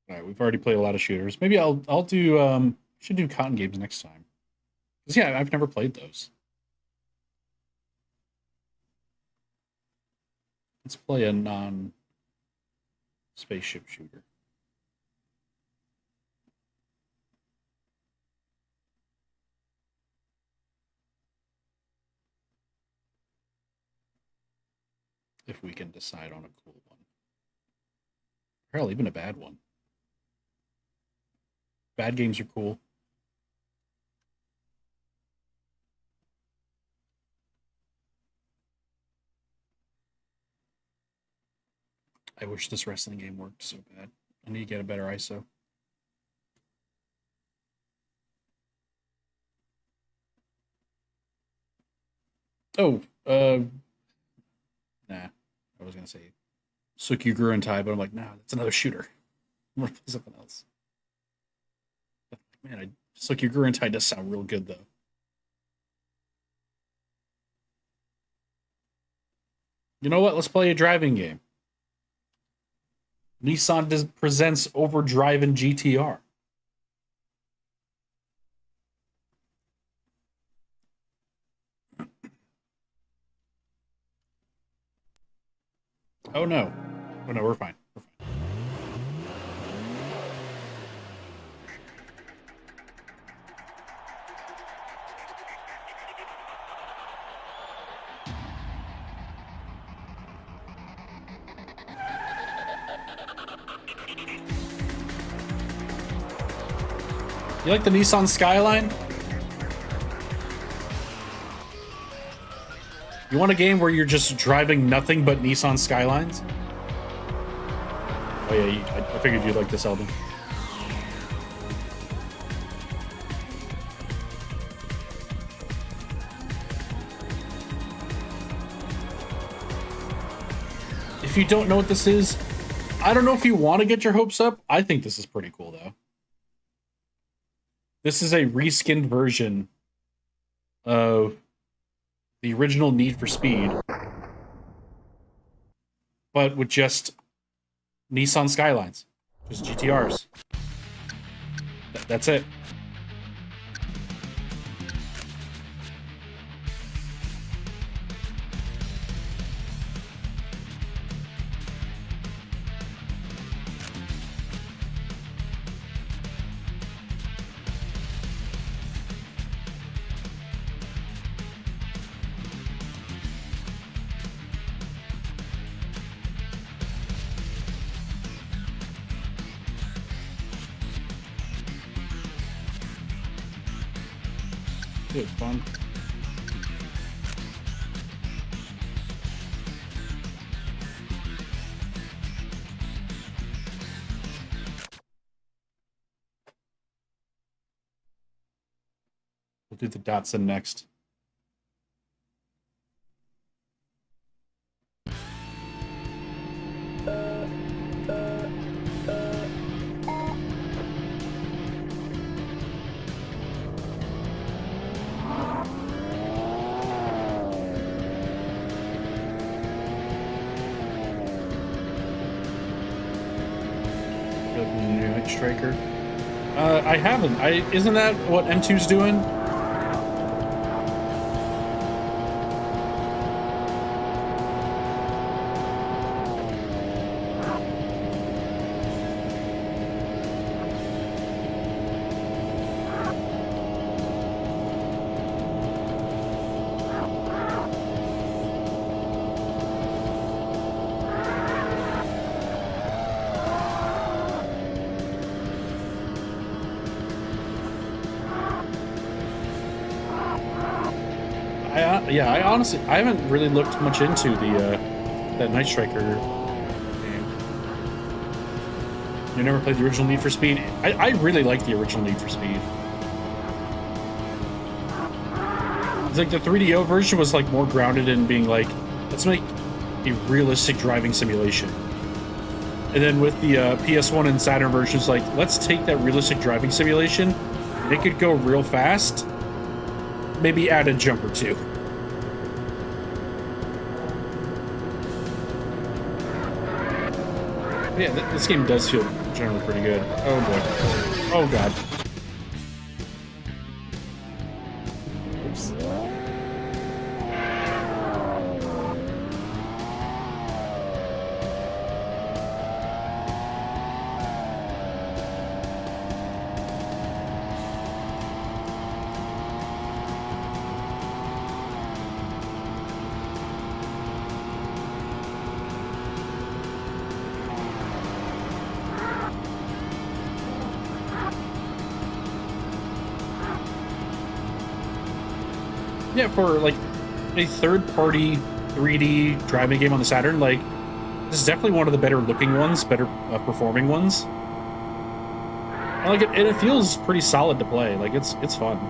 All right, we've already played a lot of shooters. Maybe I'll do should do cotton games next time. 'Cause yeah, I've never played those. Let's play a non spaceship shooter. If we can decide on a cool one. Hell, even a bad one. Bad games are cool. I wish this wrestling game worked so bad. I need to get a better ISO. Oh, nah. I was gonna say Sukyuguru and Tai, but I'm like, nah, that's another shooter. I'm gonna play something else. But, man, Sukyuguru and Tai does sound real good though. You know what? Let's play a driving game. Nissan presents Overdrive and GTR. Oh no. Oh no, we're fine. We're fine. You like the Nissan Skyline? You want a game where you're just driving nothing but Nissan Skylines? Oh yeah, I figured you'd like this album. If you don't know what this is, I don't know if you want to get your hopes up. I think this is pretty cool though. This is a reskinned version of the original Need for Speed, but with just Nissan Skylines, just GTRs. That's it. Dude, fun. We'll do the Datsun next. Night Striker. I haven't. Isn't that what M2's doing? Yeah, I honestly, I haven't really looked much into the that Night Striker game. You never played the original Need for Speed? I really like the original Need for Speed. It's like the 3DO version was like more grounded in being like, let's make a realistic driving simulation. And then with the PS1 and Saturn versions, like, let's take that realistic driving simulation, make it go real fast, maybe add a jump or two. But yeah, this game does feel generally pretty good. Oh boy. Oh god. Oops. Yeah, for like a third-party 3D driving game on the Saturn, like, this is definitely one of the better looking ones, better performing ones. And like it feels pretty solid to play. Like it's fun.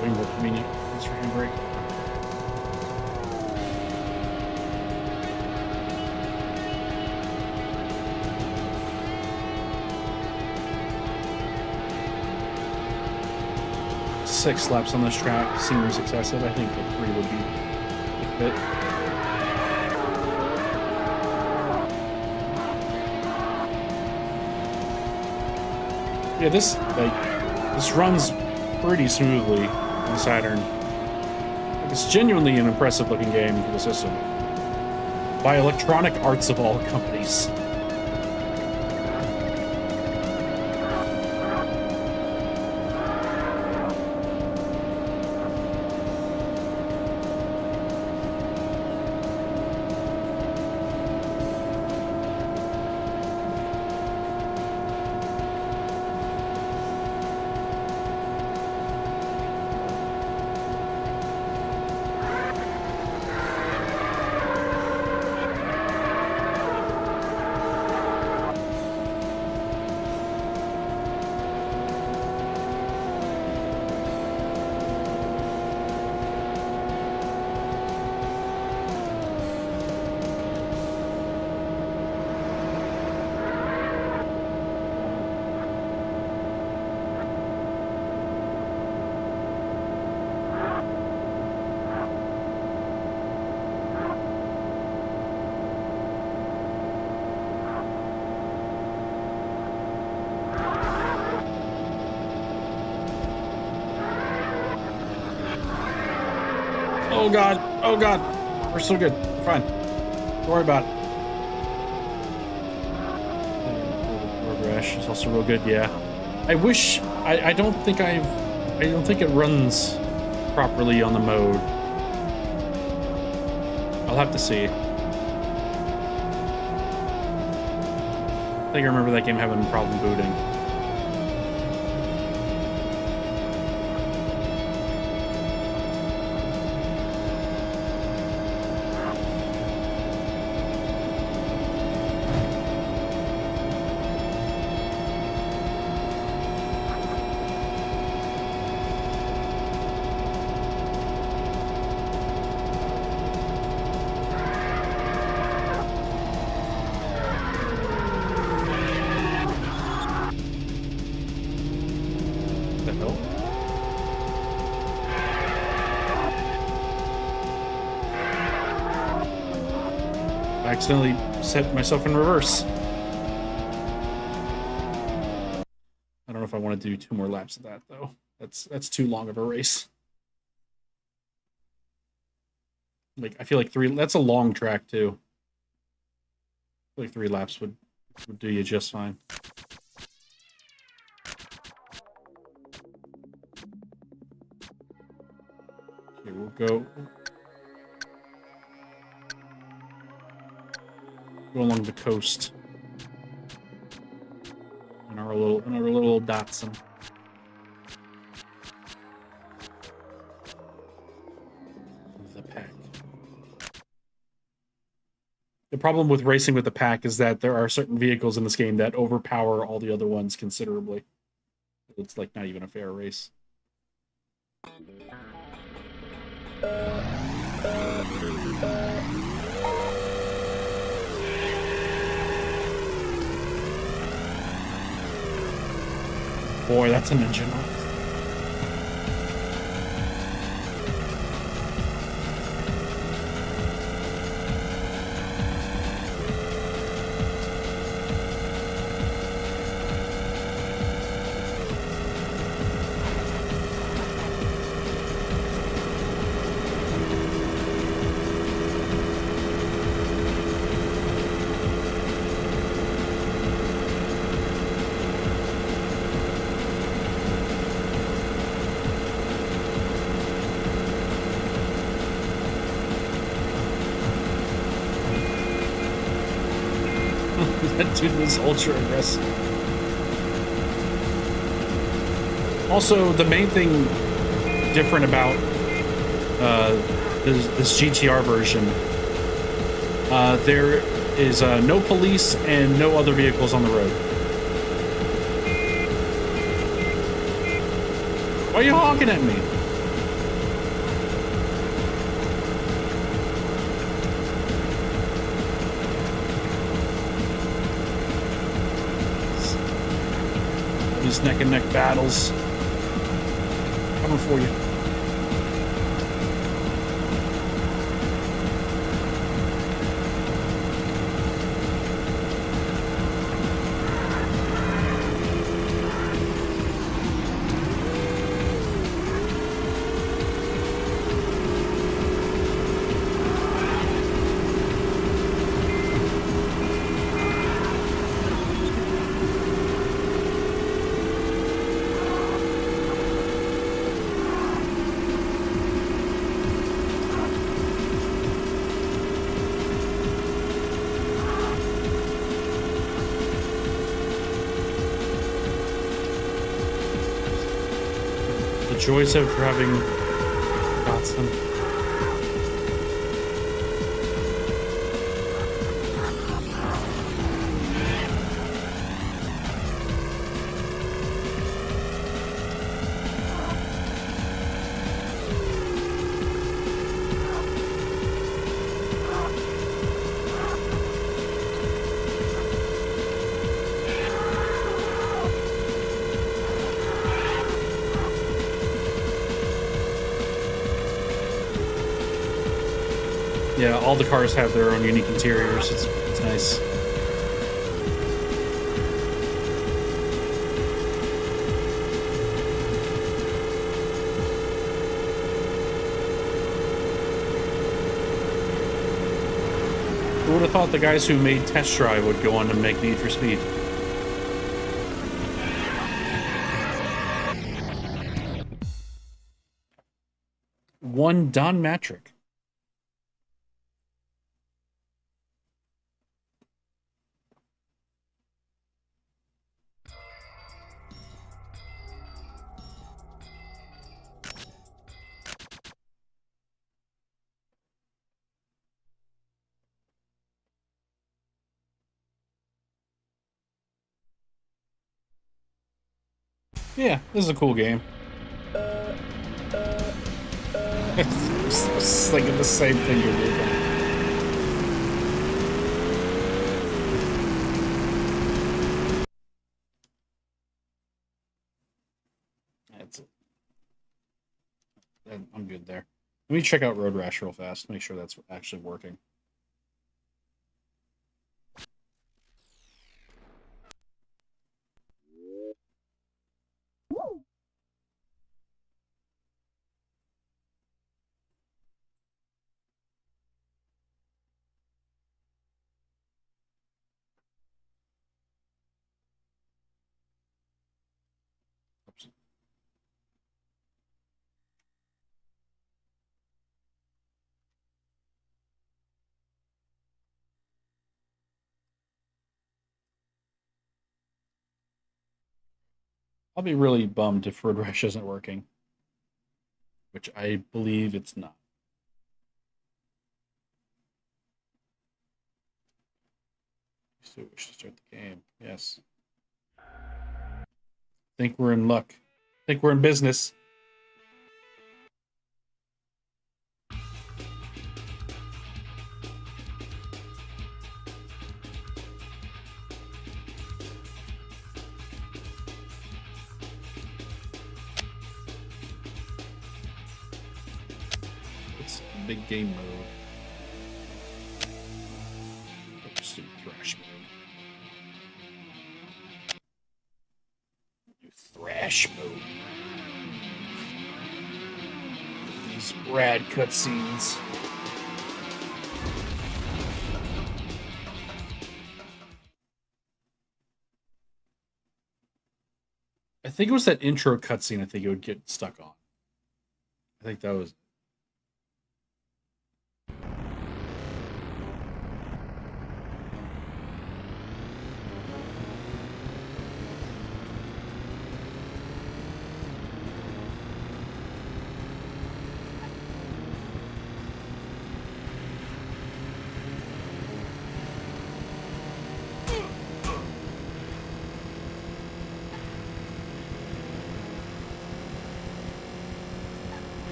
Way more convenient than screen break. Six laps on this track seems excessive. I think that 3 would be a fit. Yeah, this runs pretty smoothly on Saturn. It's genuinely an impressive looking game for the system. By Electronic Arts of all companies. Oh god, oh god. We're so good. We're fine. Don't worry about it. Road Rash is also real good, yeah. I wish I don't think it runs properly on the mode. I'll have to see. I think I remember that game having a problem booting. accidentally set myself in reverse. I don't know if I want to do 2 more laps of that, though. That's too long of a race. Like, I feel like 3... That's a long track, too. I feel like 3 laps would do you just fine. Okay, we'll go along the coast in our little Datsun. The pack. The problem with racing with the pack is that there are certain vehicles in this game that overpower all the other ones considerably. It's like not even a fair race. Boy, that's an engine noise. That dude was ultra aggressive. Also, the main thing different about this GTR version, there is no police and no other vehicles on the road. Why are you honking at me? These neck and neck battles. Coming for you. Joys of driving Datsun. Yeah, all the cars have their own unique interiors. It's nice. Who would have thought the guys who made Test Drive would go on to make Need for Speed? One Don Matrick. Yeah, this is a cool game. It's like the same thing you're doing. I'm good there. Let me check out Road Rash real fast. Make sure that's actually working. I'll be really bummed if Road Rash isn't working, which I believe it's not. Still wish to start the game. Yes. Think we're in luck. Think we're in business. It's big game mode. Let's do thrash mode. Do thrash mode. These rad cutscenes. I think it was that intro cutscene I think it would get stuck on. I think that was.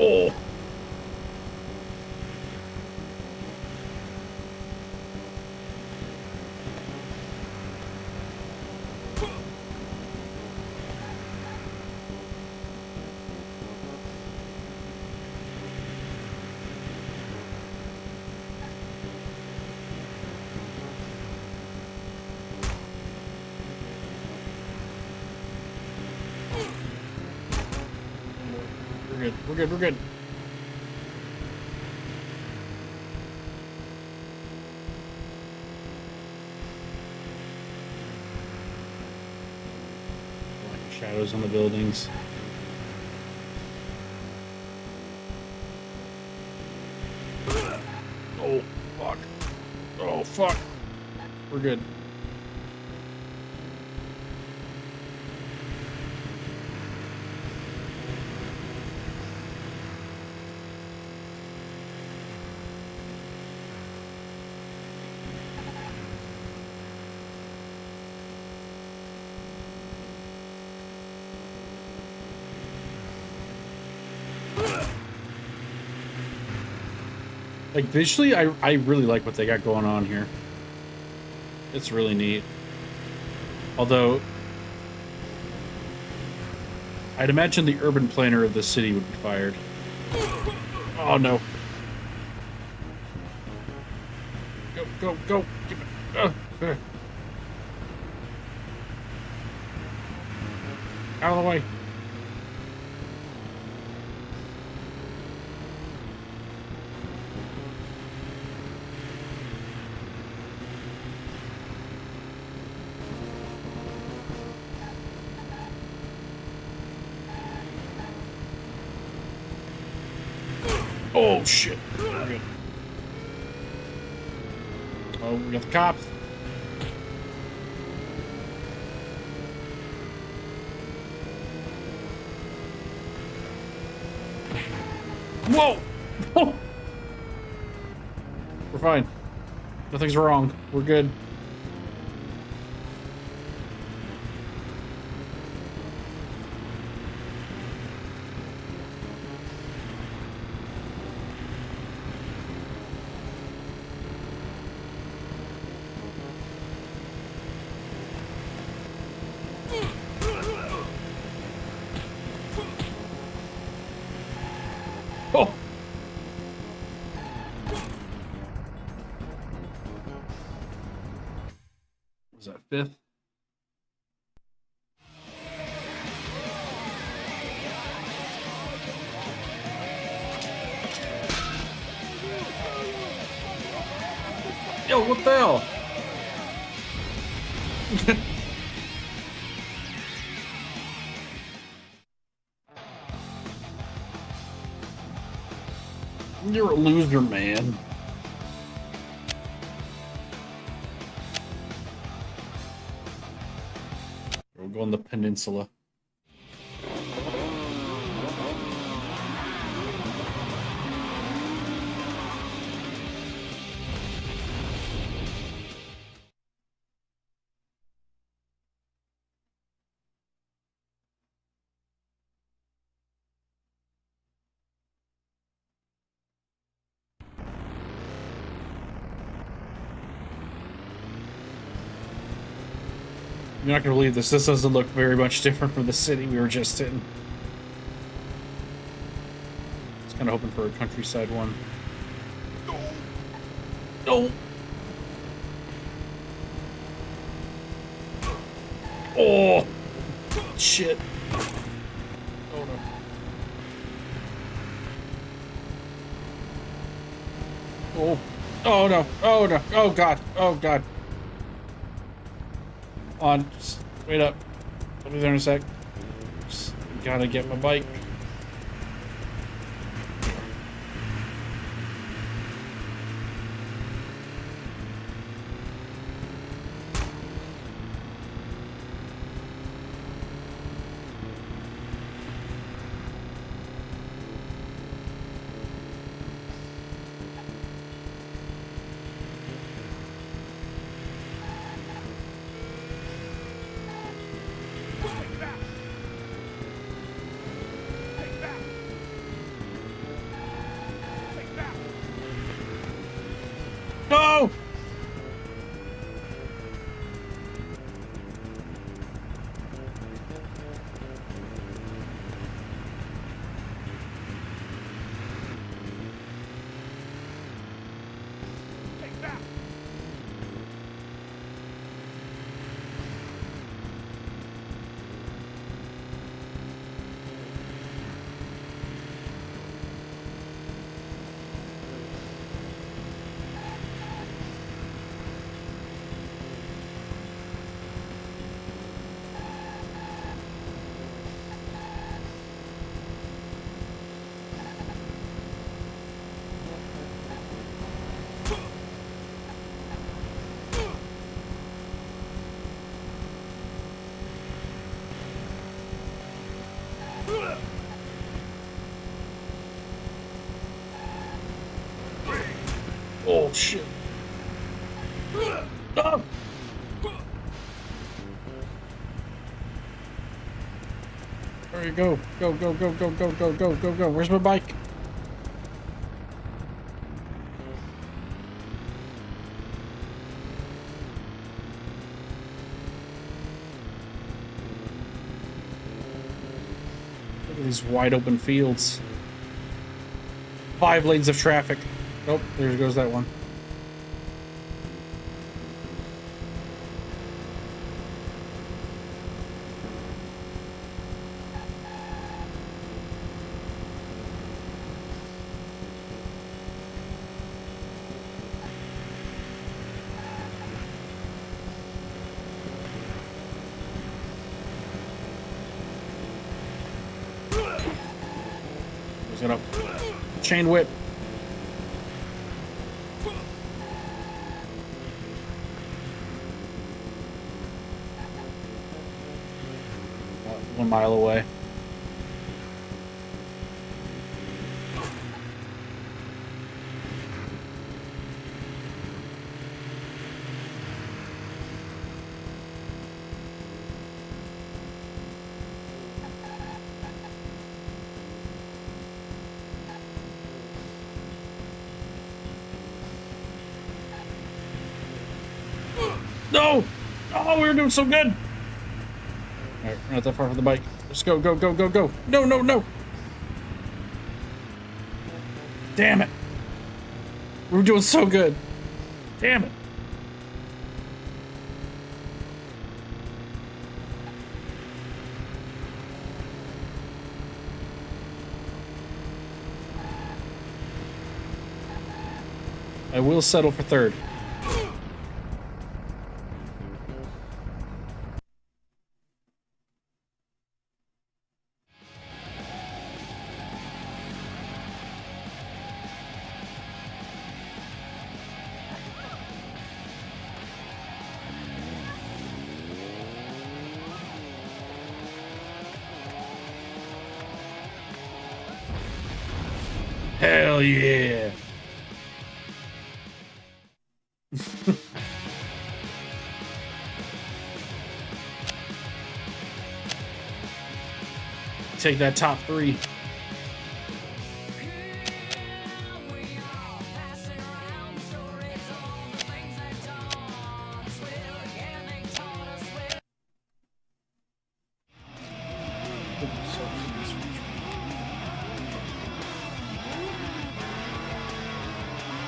Oh! We're good. We're good. We're good. Like shadows on the buildings. Oh fuck! Oh fuck! We're good. Like visually, I really like what they got going on here. It's really neat. Although, I'd imagine the urban planner of the city would be fired. Oh no. Go, go, go. Out of the way. Oh shit. We're good. Oh, we got the cops. Whoa! Oh. We're fine. Nothing's wrong. We're good. Oh! Yo, what the hell? You're a loser, man. We'll go on the peninsula. You're not going to believe this. This doesn't look very much different from the city we were just in. I was kind of hoping for a countryside one. No! Oh! Shit. Oh no. Oh. Oh no. Oh no. Oh god. Oh god. On, just wait up. I'll be there in a sec. Just gotta get my bike. No! Oh shit. No! There you go. Go, go, go, go, go, go, go, go, go. Where's my bike? Look at these wide open fields. 5 lanes of traffic. Oh, there goes that one. He's gonna chain whip. About 1 mile away. No! Oh, we were doing so good! Alright, we're not that far from the bike. Let's go, go, go, go, go! No, no, no! Damn it! We were doing so good! Damn it! I will settle for third. Hell yeah. Take that top 3.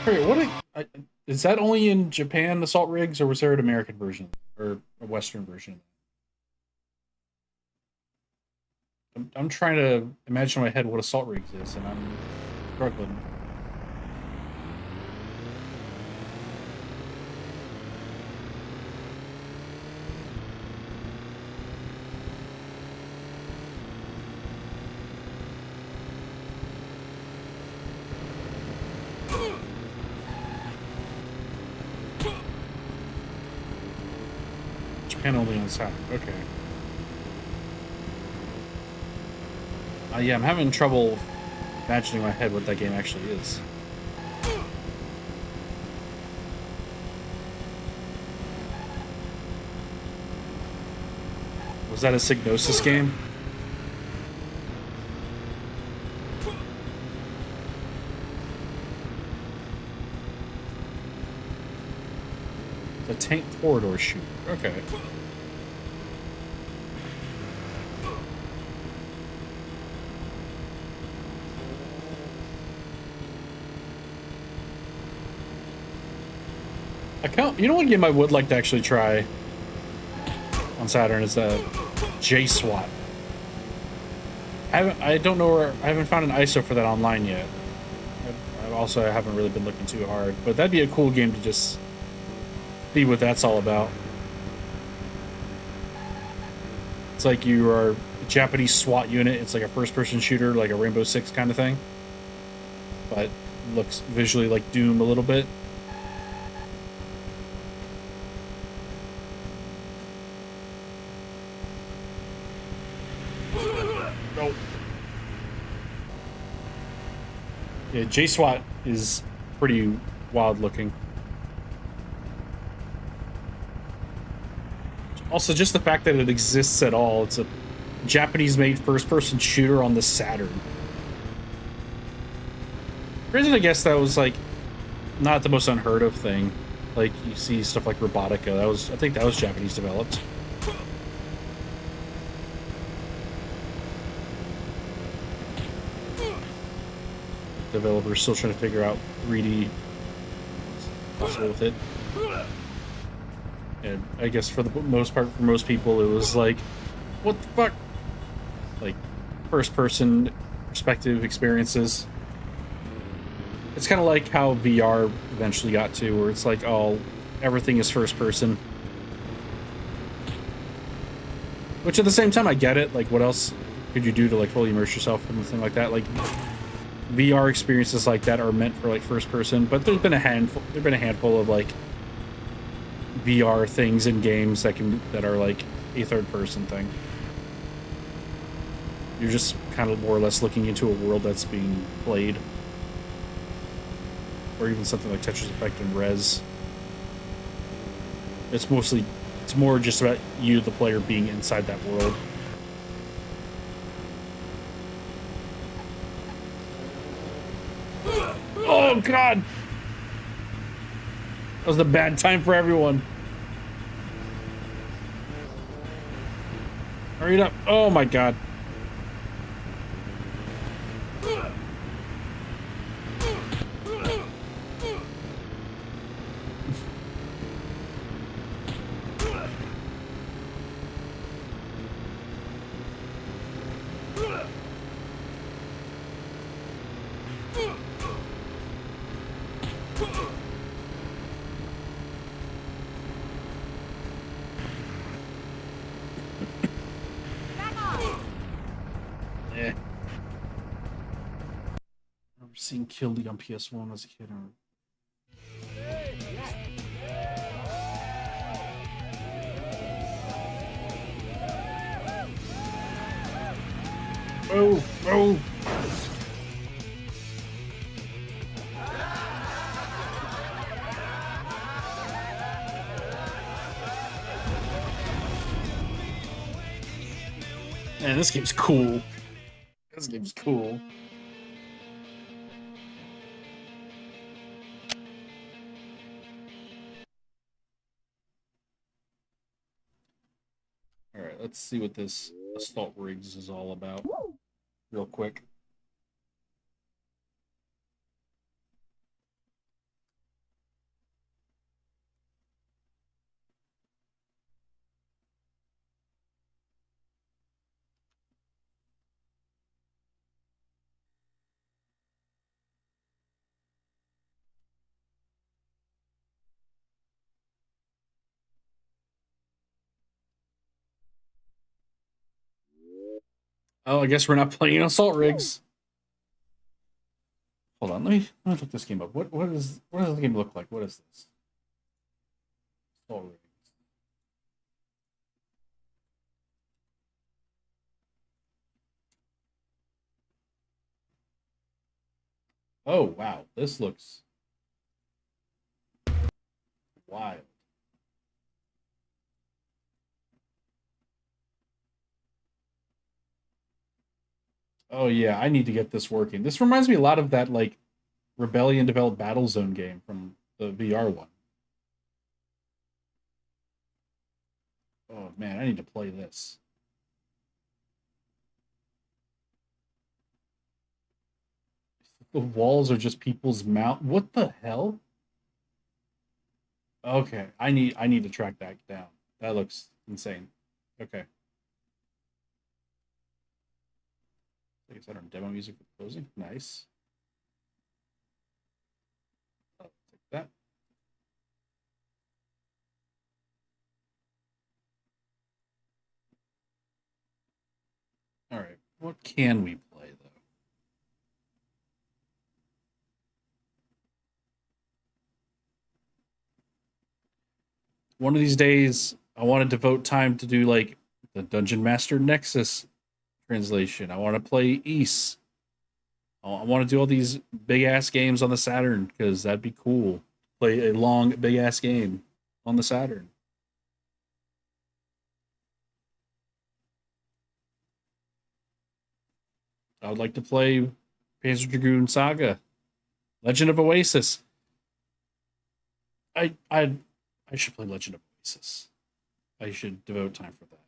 Wait, is that only in Japan, assault rigs, or was there an American version or a Western version? I'm trying to imagine in my head what assault rigs is, and I'm struggling. Japan only on Saturn. Okay. Yeah, I'm having trouble imagining in my head what that game actually is. Was that a Psygnosis game? It's a tank corridor shooter. Okay. You know what game I would like to actually try on Saturn is J-SWAT. I don't know where I haven't found an ISO for that online yet. I haven't really been looking too hard, but that'd be a cool game to just see what that's all about. It's like you are a Japanese SWAT unit. It's like a first-person shooter, like a Rainbow Six kind of thing, but looks visually like Doom a little bit. Yeah, J-SWAT is pretty wild looking. Also, just the fact that it exists at all. It's a Japanese-made first-person shooter on the Saturn. Granted, I guess that was, like, not the most unheard of thing. Like, you see stuff like Robotica. I think that was Japanese developed. Developers still trying to figure out 3D what's possible with it. And I guess for the most part, for most people, it was like, what the fuck? Like, first-person perspective experiences. It's kind of like how VR eventually got to, where it's like, oh, everything is first-person. Which at the same time, I get it. Like, what else could you do to, like, fully immerse yourself in something like that? Like, VR experiences like that are meant for, like, first-person, but there've been a handful of, like, VR things in games that are like a third-person thing. You're just kind of more or less looking into a world that's being played, or even something like Tetris Effect and Rez. It's more just about you, the player, being inside that world. Oh god! That was a bad time for everyone. Hurry it up. Oh my god. Seeing Kill League on PS1 as a kid. Oh, oh. Man, this game's cool. This game's cool. All right, let's see what this assault rigs is all about, real quick. Oh, I guess we're not playing assault rigs. Hold on, let me look this game up. What does the game look like? What is this? Assault rigs. Oh wow, this looks wild. Oh yeah, I need to get this working. This reminds me a lot of that like Rebellion developed Battlezone game from the VR one. Oh man, I need to play this. The walls are just people's mouth. What the hell? Okay, I need to track that down. That looks insane. Okay. I guess I don't demo music for closing. Nice. I'll take that. All right. What can we play though? One of these days, I want to devote time to do like the Dungeon Master Nexus translation. I want to play East. I want to do all these big ass games on the Saturn because that'd be cool. Play a long big ass game on the Saturn. I would like to play Panzer Dragoon Saga, Legend of Oasis. I I I should play Legend of Oasis. I should devote time for that.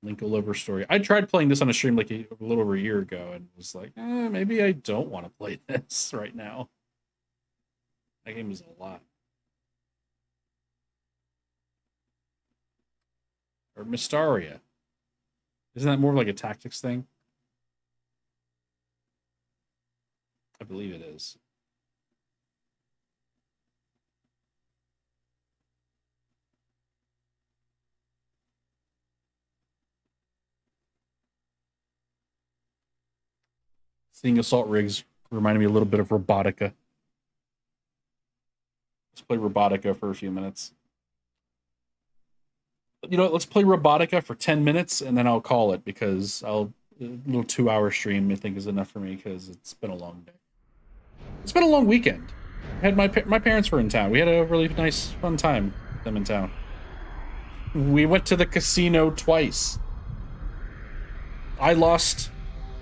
Link all over story. I tried playing this on a stream like a little over a year ago and was like, maybe I don't want to play this right now. That game is a lot. Or Mystaria. Isn't that more like a tactics thing? I believe it is. Seeing assault rigs reminded me a little bit of Robotica. Let's play Robotica for a few minutes. You know what? Let's play Robotica for 10 minutes and then I'll call it because a little 2 hour stream I think is enough for me because it's been a long day. It's been a long weekend. I had my parents were in town. We had a really nice, fun time with them in town. We went to the casino twice. I lost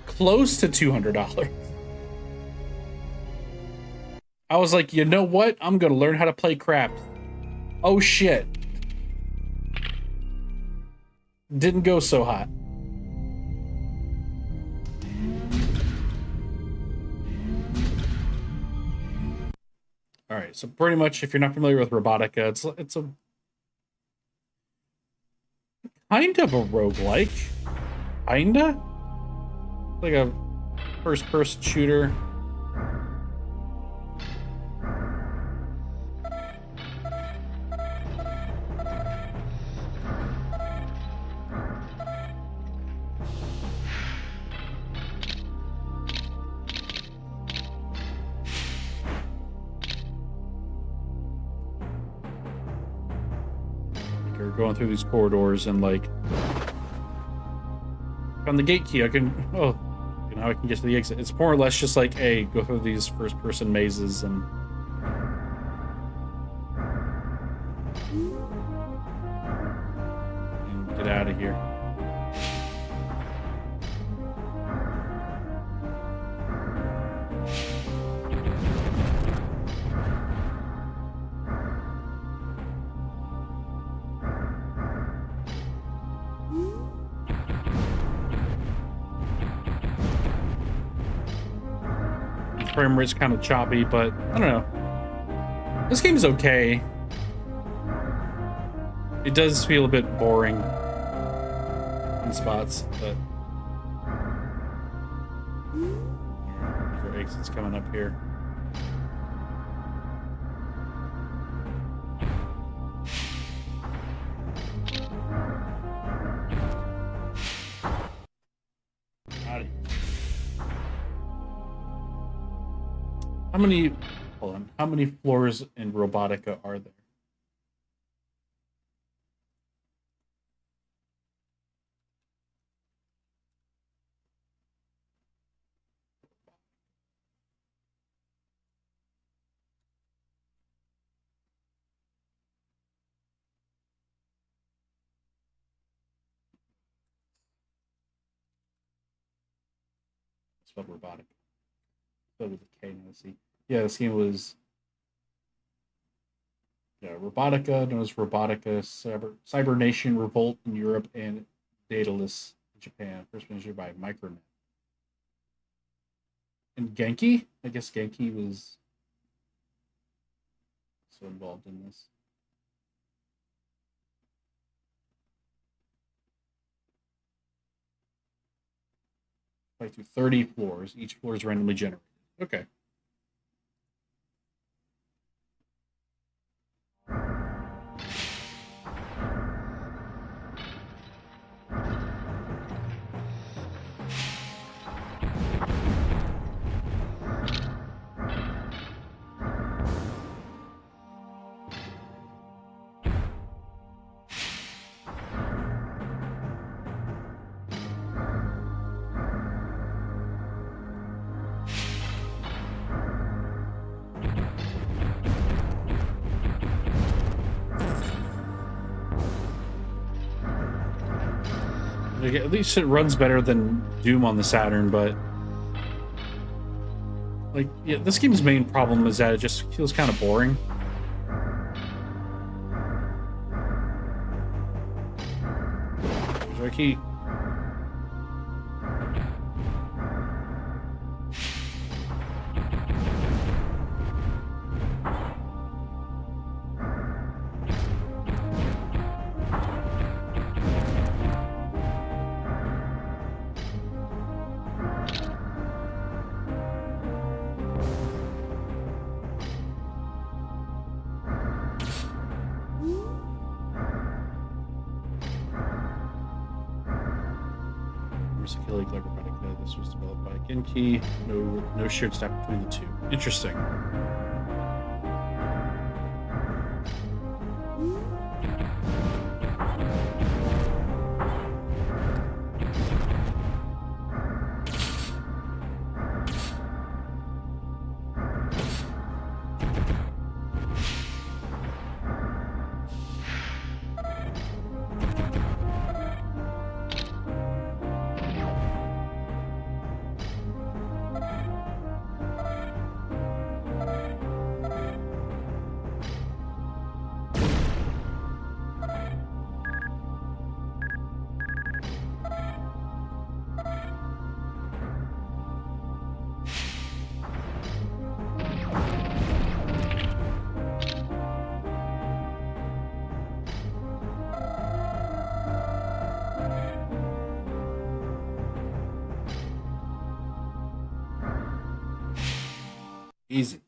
close to $200. I was like, you know what? I'm gonna learn how to play craps. Oh shit. Didn't go so hot. All right, so pretty much, if you're not familiar with Robotica, it's a kind of a roguelike, kinda like a first-person shooter. You're going through these corridors and like on the gate key I can now I can get to the exit. It's more or less just like, hey, go through these first person mazes and get out of here. frame rate's kind of choppy, but I don't know. This game's okay. It does feel a bit boring in spots, but our exit's coming up here. How many? Hold on. How many floors in Robotica are there? Spelled Robotica. Spelled with a K, now see. Yeah, this game was Robotica, known as Robotica, Cyber Nation Revolt in Europe, and Daedalus in Japan. First mentioned by Micronet. And Genki? I guess Genki was so involved in this. Play through 30 floors. Each floor is randomly generated. Okay. At least it runs better than Doom on the Saturn, but like, yeah, this game's main problem is that it just feels kind of boring. There's our key. This was developed by Genki. No shared stack between the two. Interesting. Easy.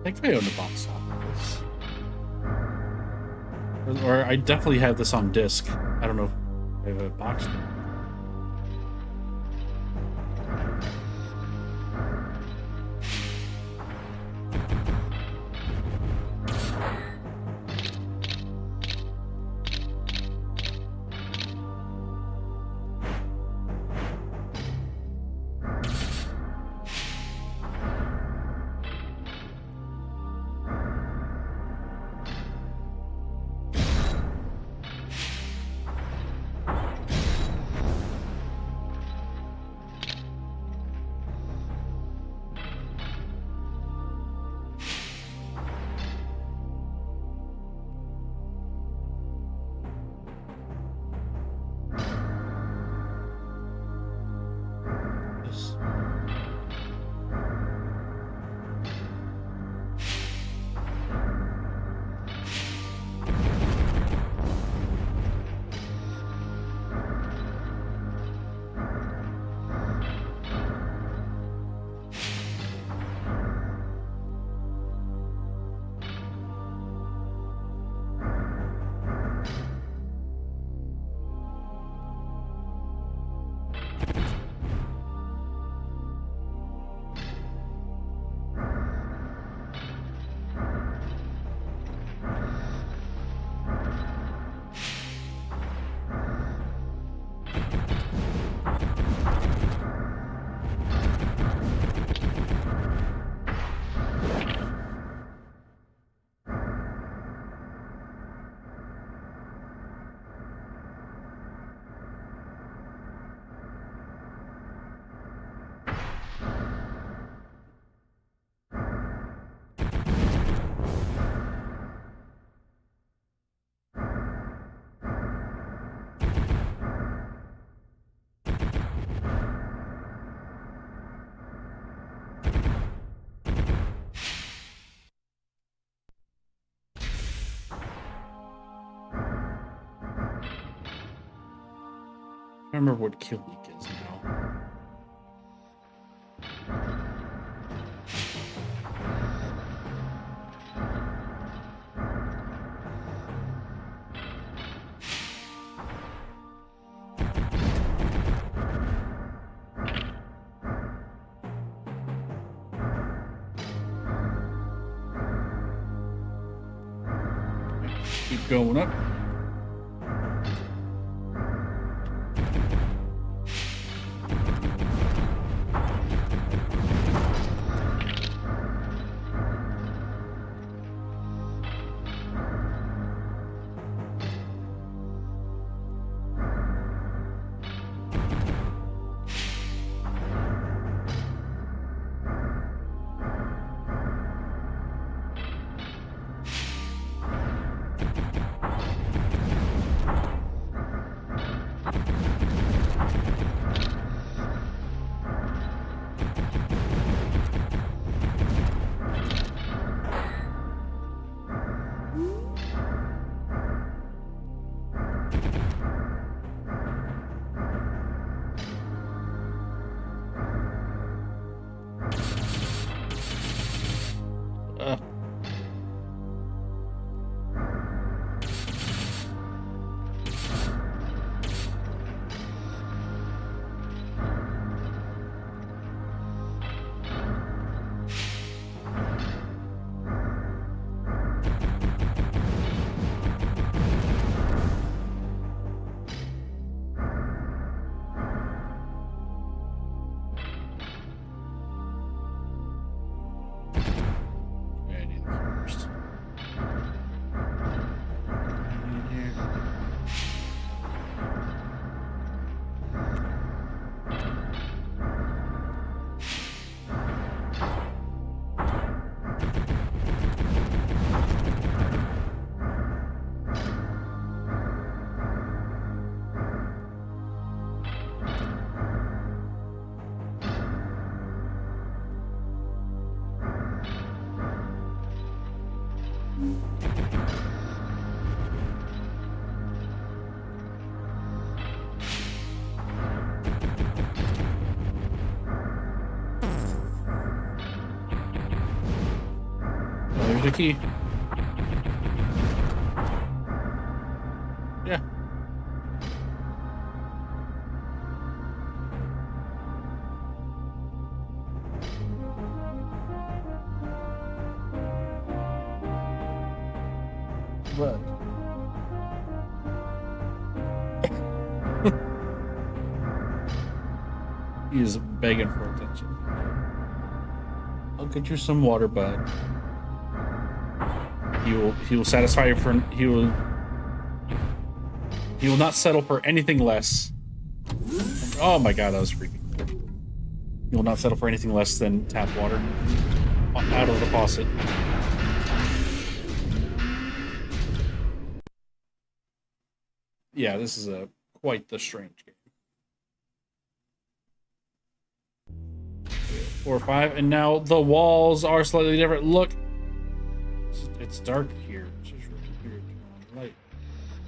I think I own a box top of this. Or I definitely have this on disc. I don't know if I have a box top. I don't remember what kill leak is now. Keep going up. There's the key. Yeah. What? He is begging for attention. I'll get you some water, bud. He will satisfy you for he will not settle for anything less. Oh my god, that was freaking cool. He will not settle for anything less than tap water out of the faucet. Yeah, this is quite the strange game. 4 or 5, and now the walls are slightly different. Look. It's dark here. It's just really weird. Light.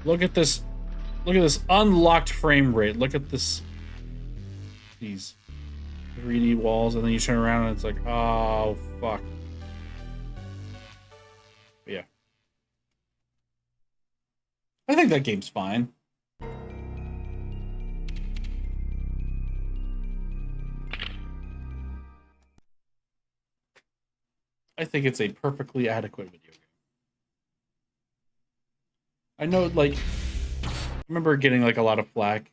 Look at this. Look at this unlocked frame rate. Look at this. These 3D walls, and then you turn around and it's like, oh fuck. But yeah. I think that game's fine. I think it's a perfectly adequate video game. I know, like, I remember getting like a lot of flack,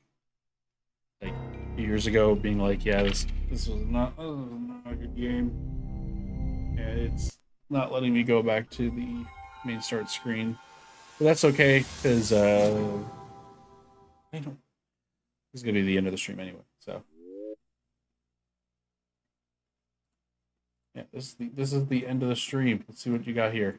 like years ago, being like, "Yeah, this was not a good game. Yeah, it's not letting me go back to the main start screen." But that's okay, because I don't. This is gonna be the end of the stream anyway, so. Yeah, this is the end of the stream. Let's see what you got here.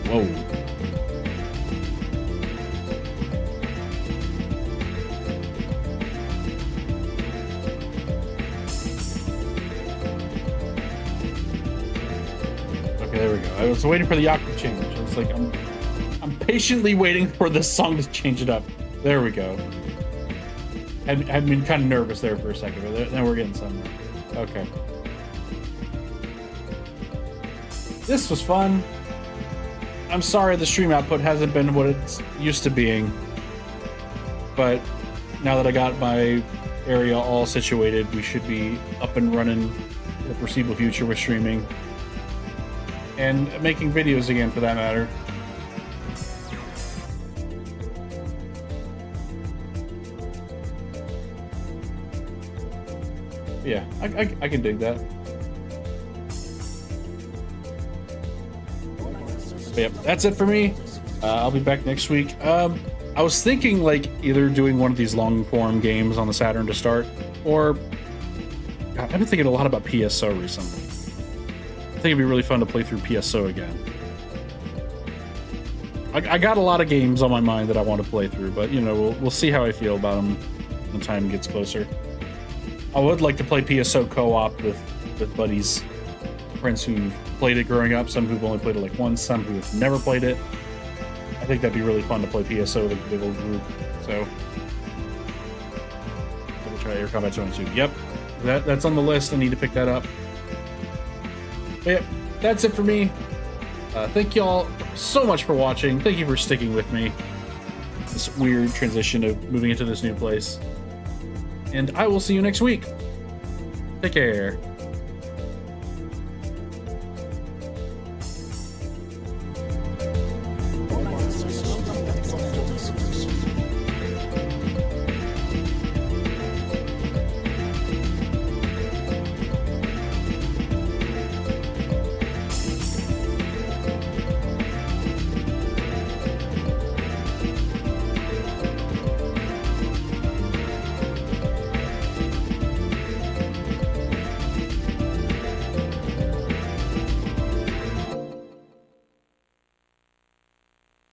Whoa. There we go. I was waiting for the octave change. I was like, I'm patiently waiting for this song to change it up. There we go. I'd been kind of nervous there for a second, but now we're getting somewhere. Okay. This was fun. I'm sorry the stream output hasn't been what it's used to being, but now that I got my area all situated, we should be up and running in the foreseeable future with streaming and making videos again, for that matter. Yeah, I can dig that. But yep, that's it for me. I'll be back next week. I was thinking like either doing one of these long form games on the Saturn to start, or God, I've been thinking a lot about PSO recently. I think it'd be really fun to play through PSO again. I got a lot of games on my mind that I want to play through, but you know, we'll see how I feel about them when time gets closer. I would like to play PSO co-op with buddies, friends who've played it growing up, some who've only played it like once, some who've never played it. I think that'd be really fun to play PSO with a big old group. So we'll try Air Combat Zone 2. Yep, that's on the list. I need to pick that up. But yeah, that's it for me. Thank y'all so much for watching. Thank you for sticking with me. This weird transition of moving into this new place. And I will see you next week. Take care.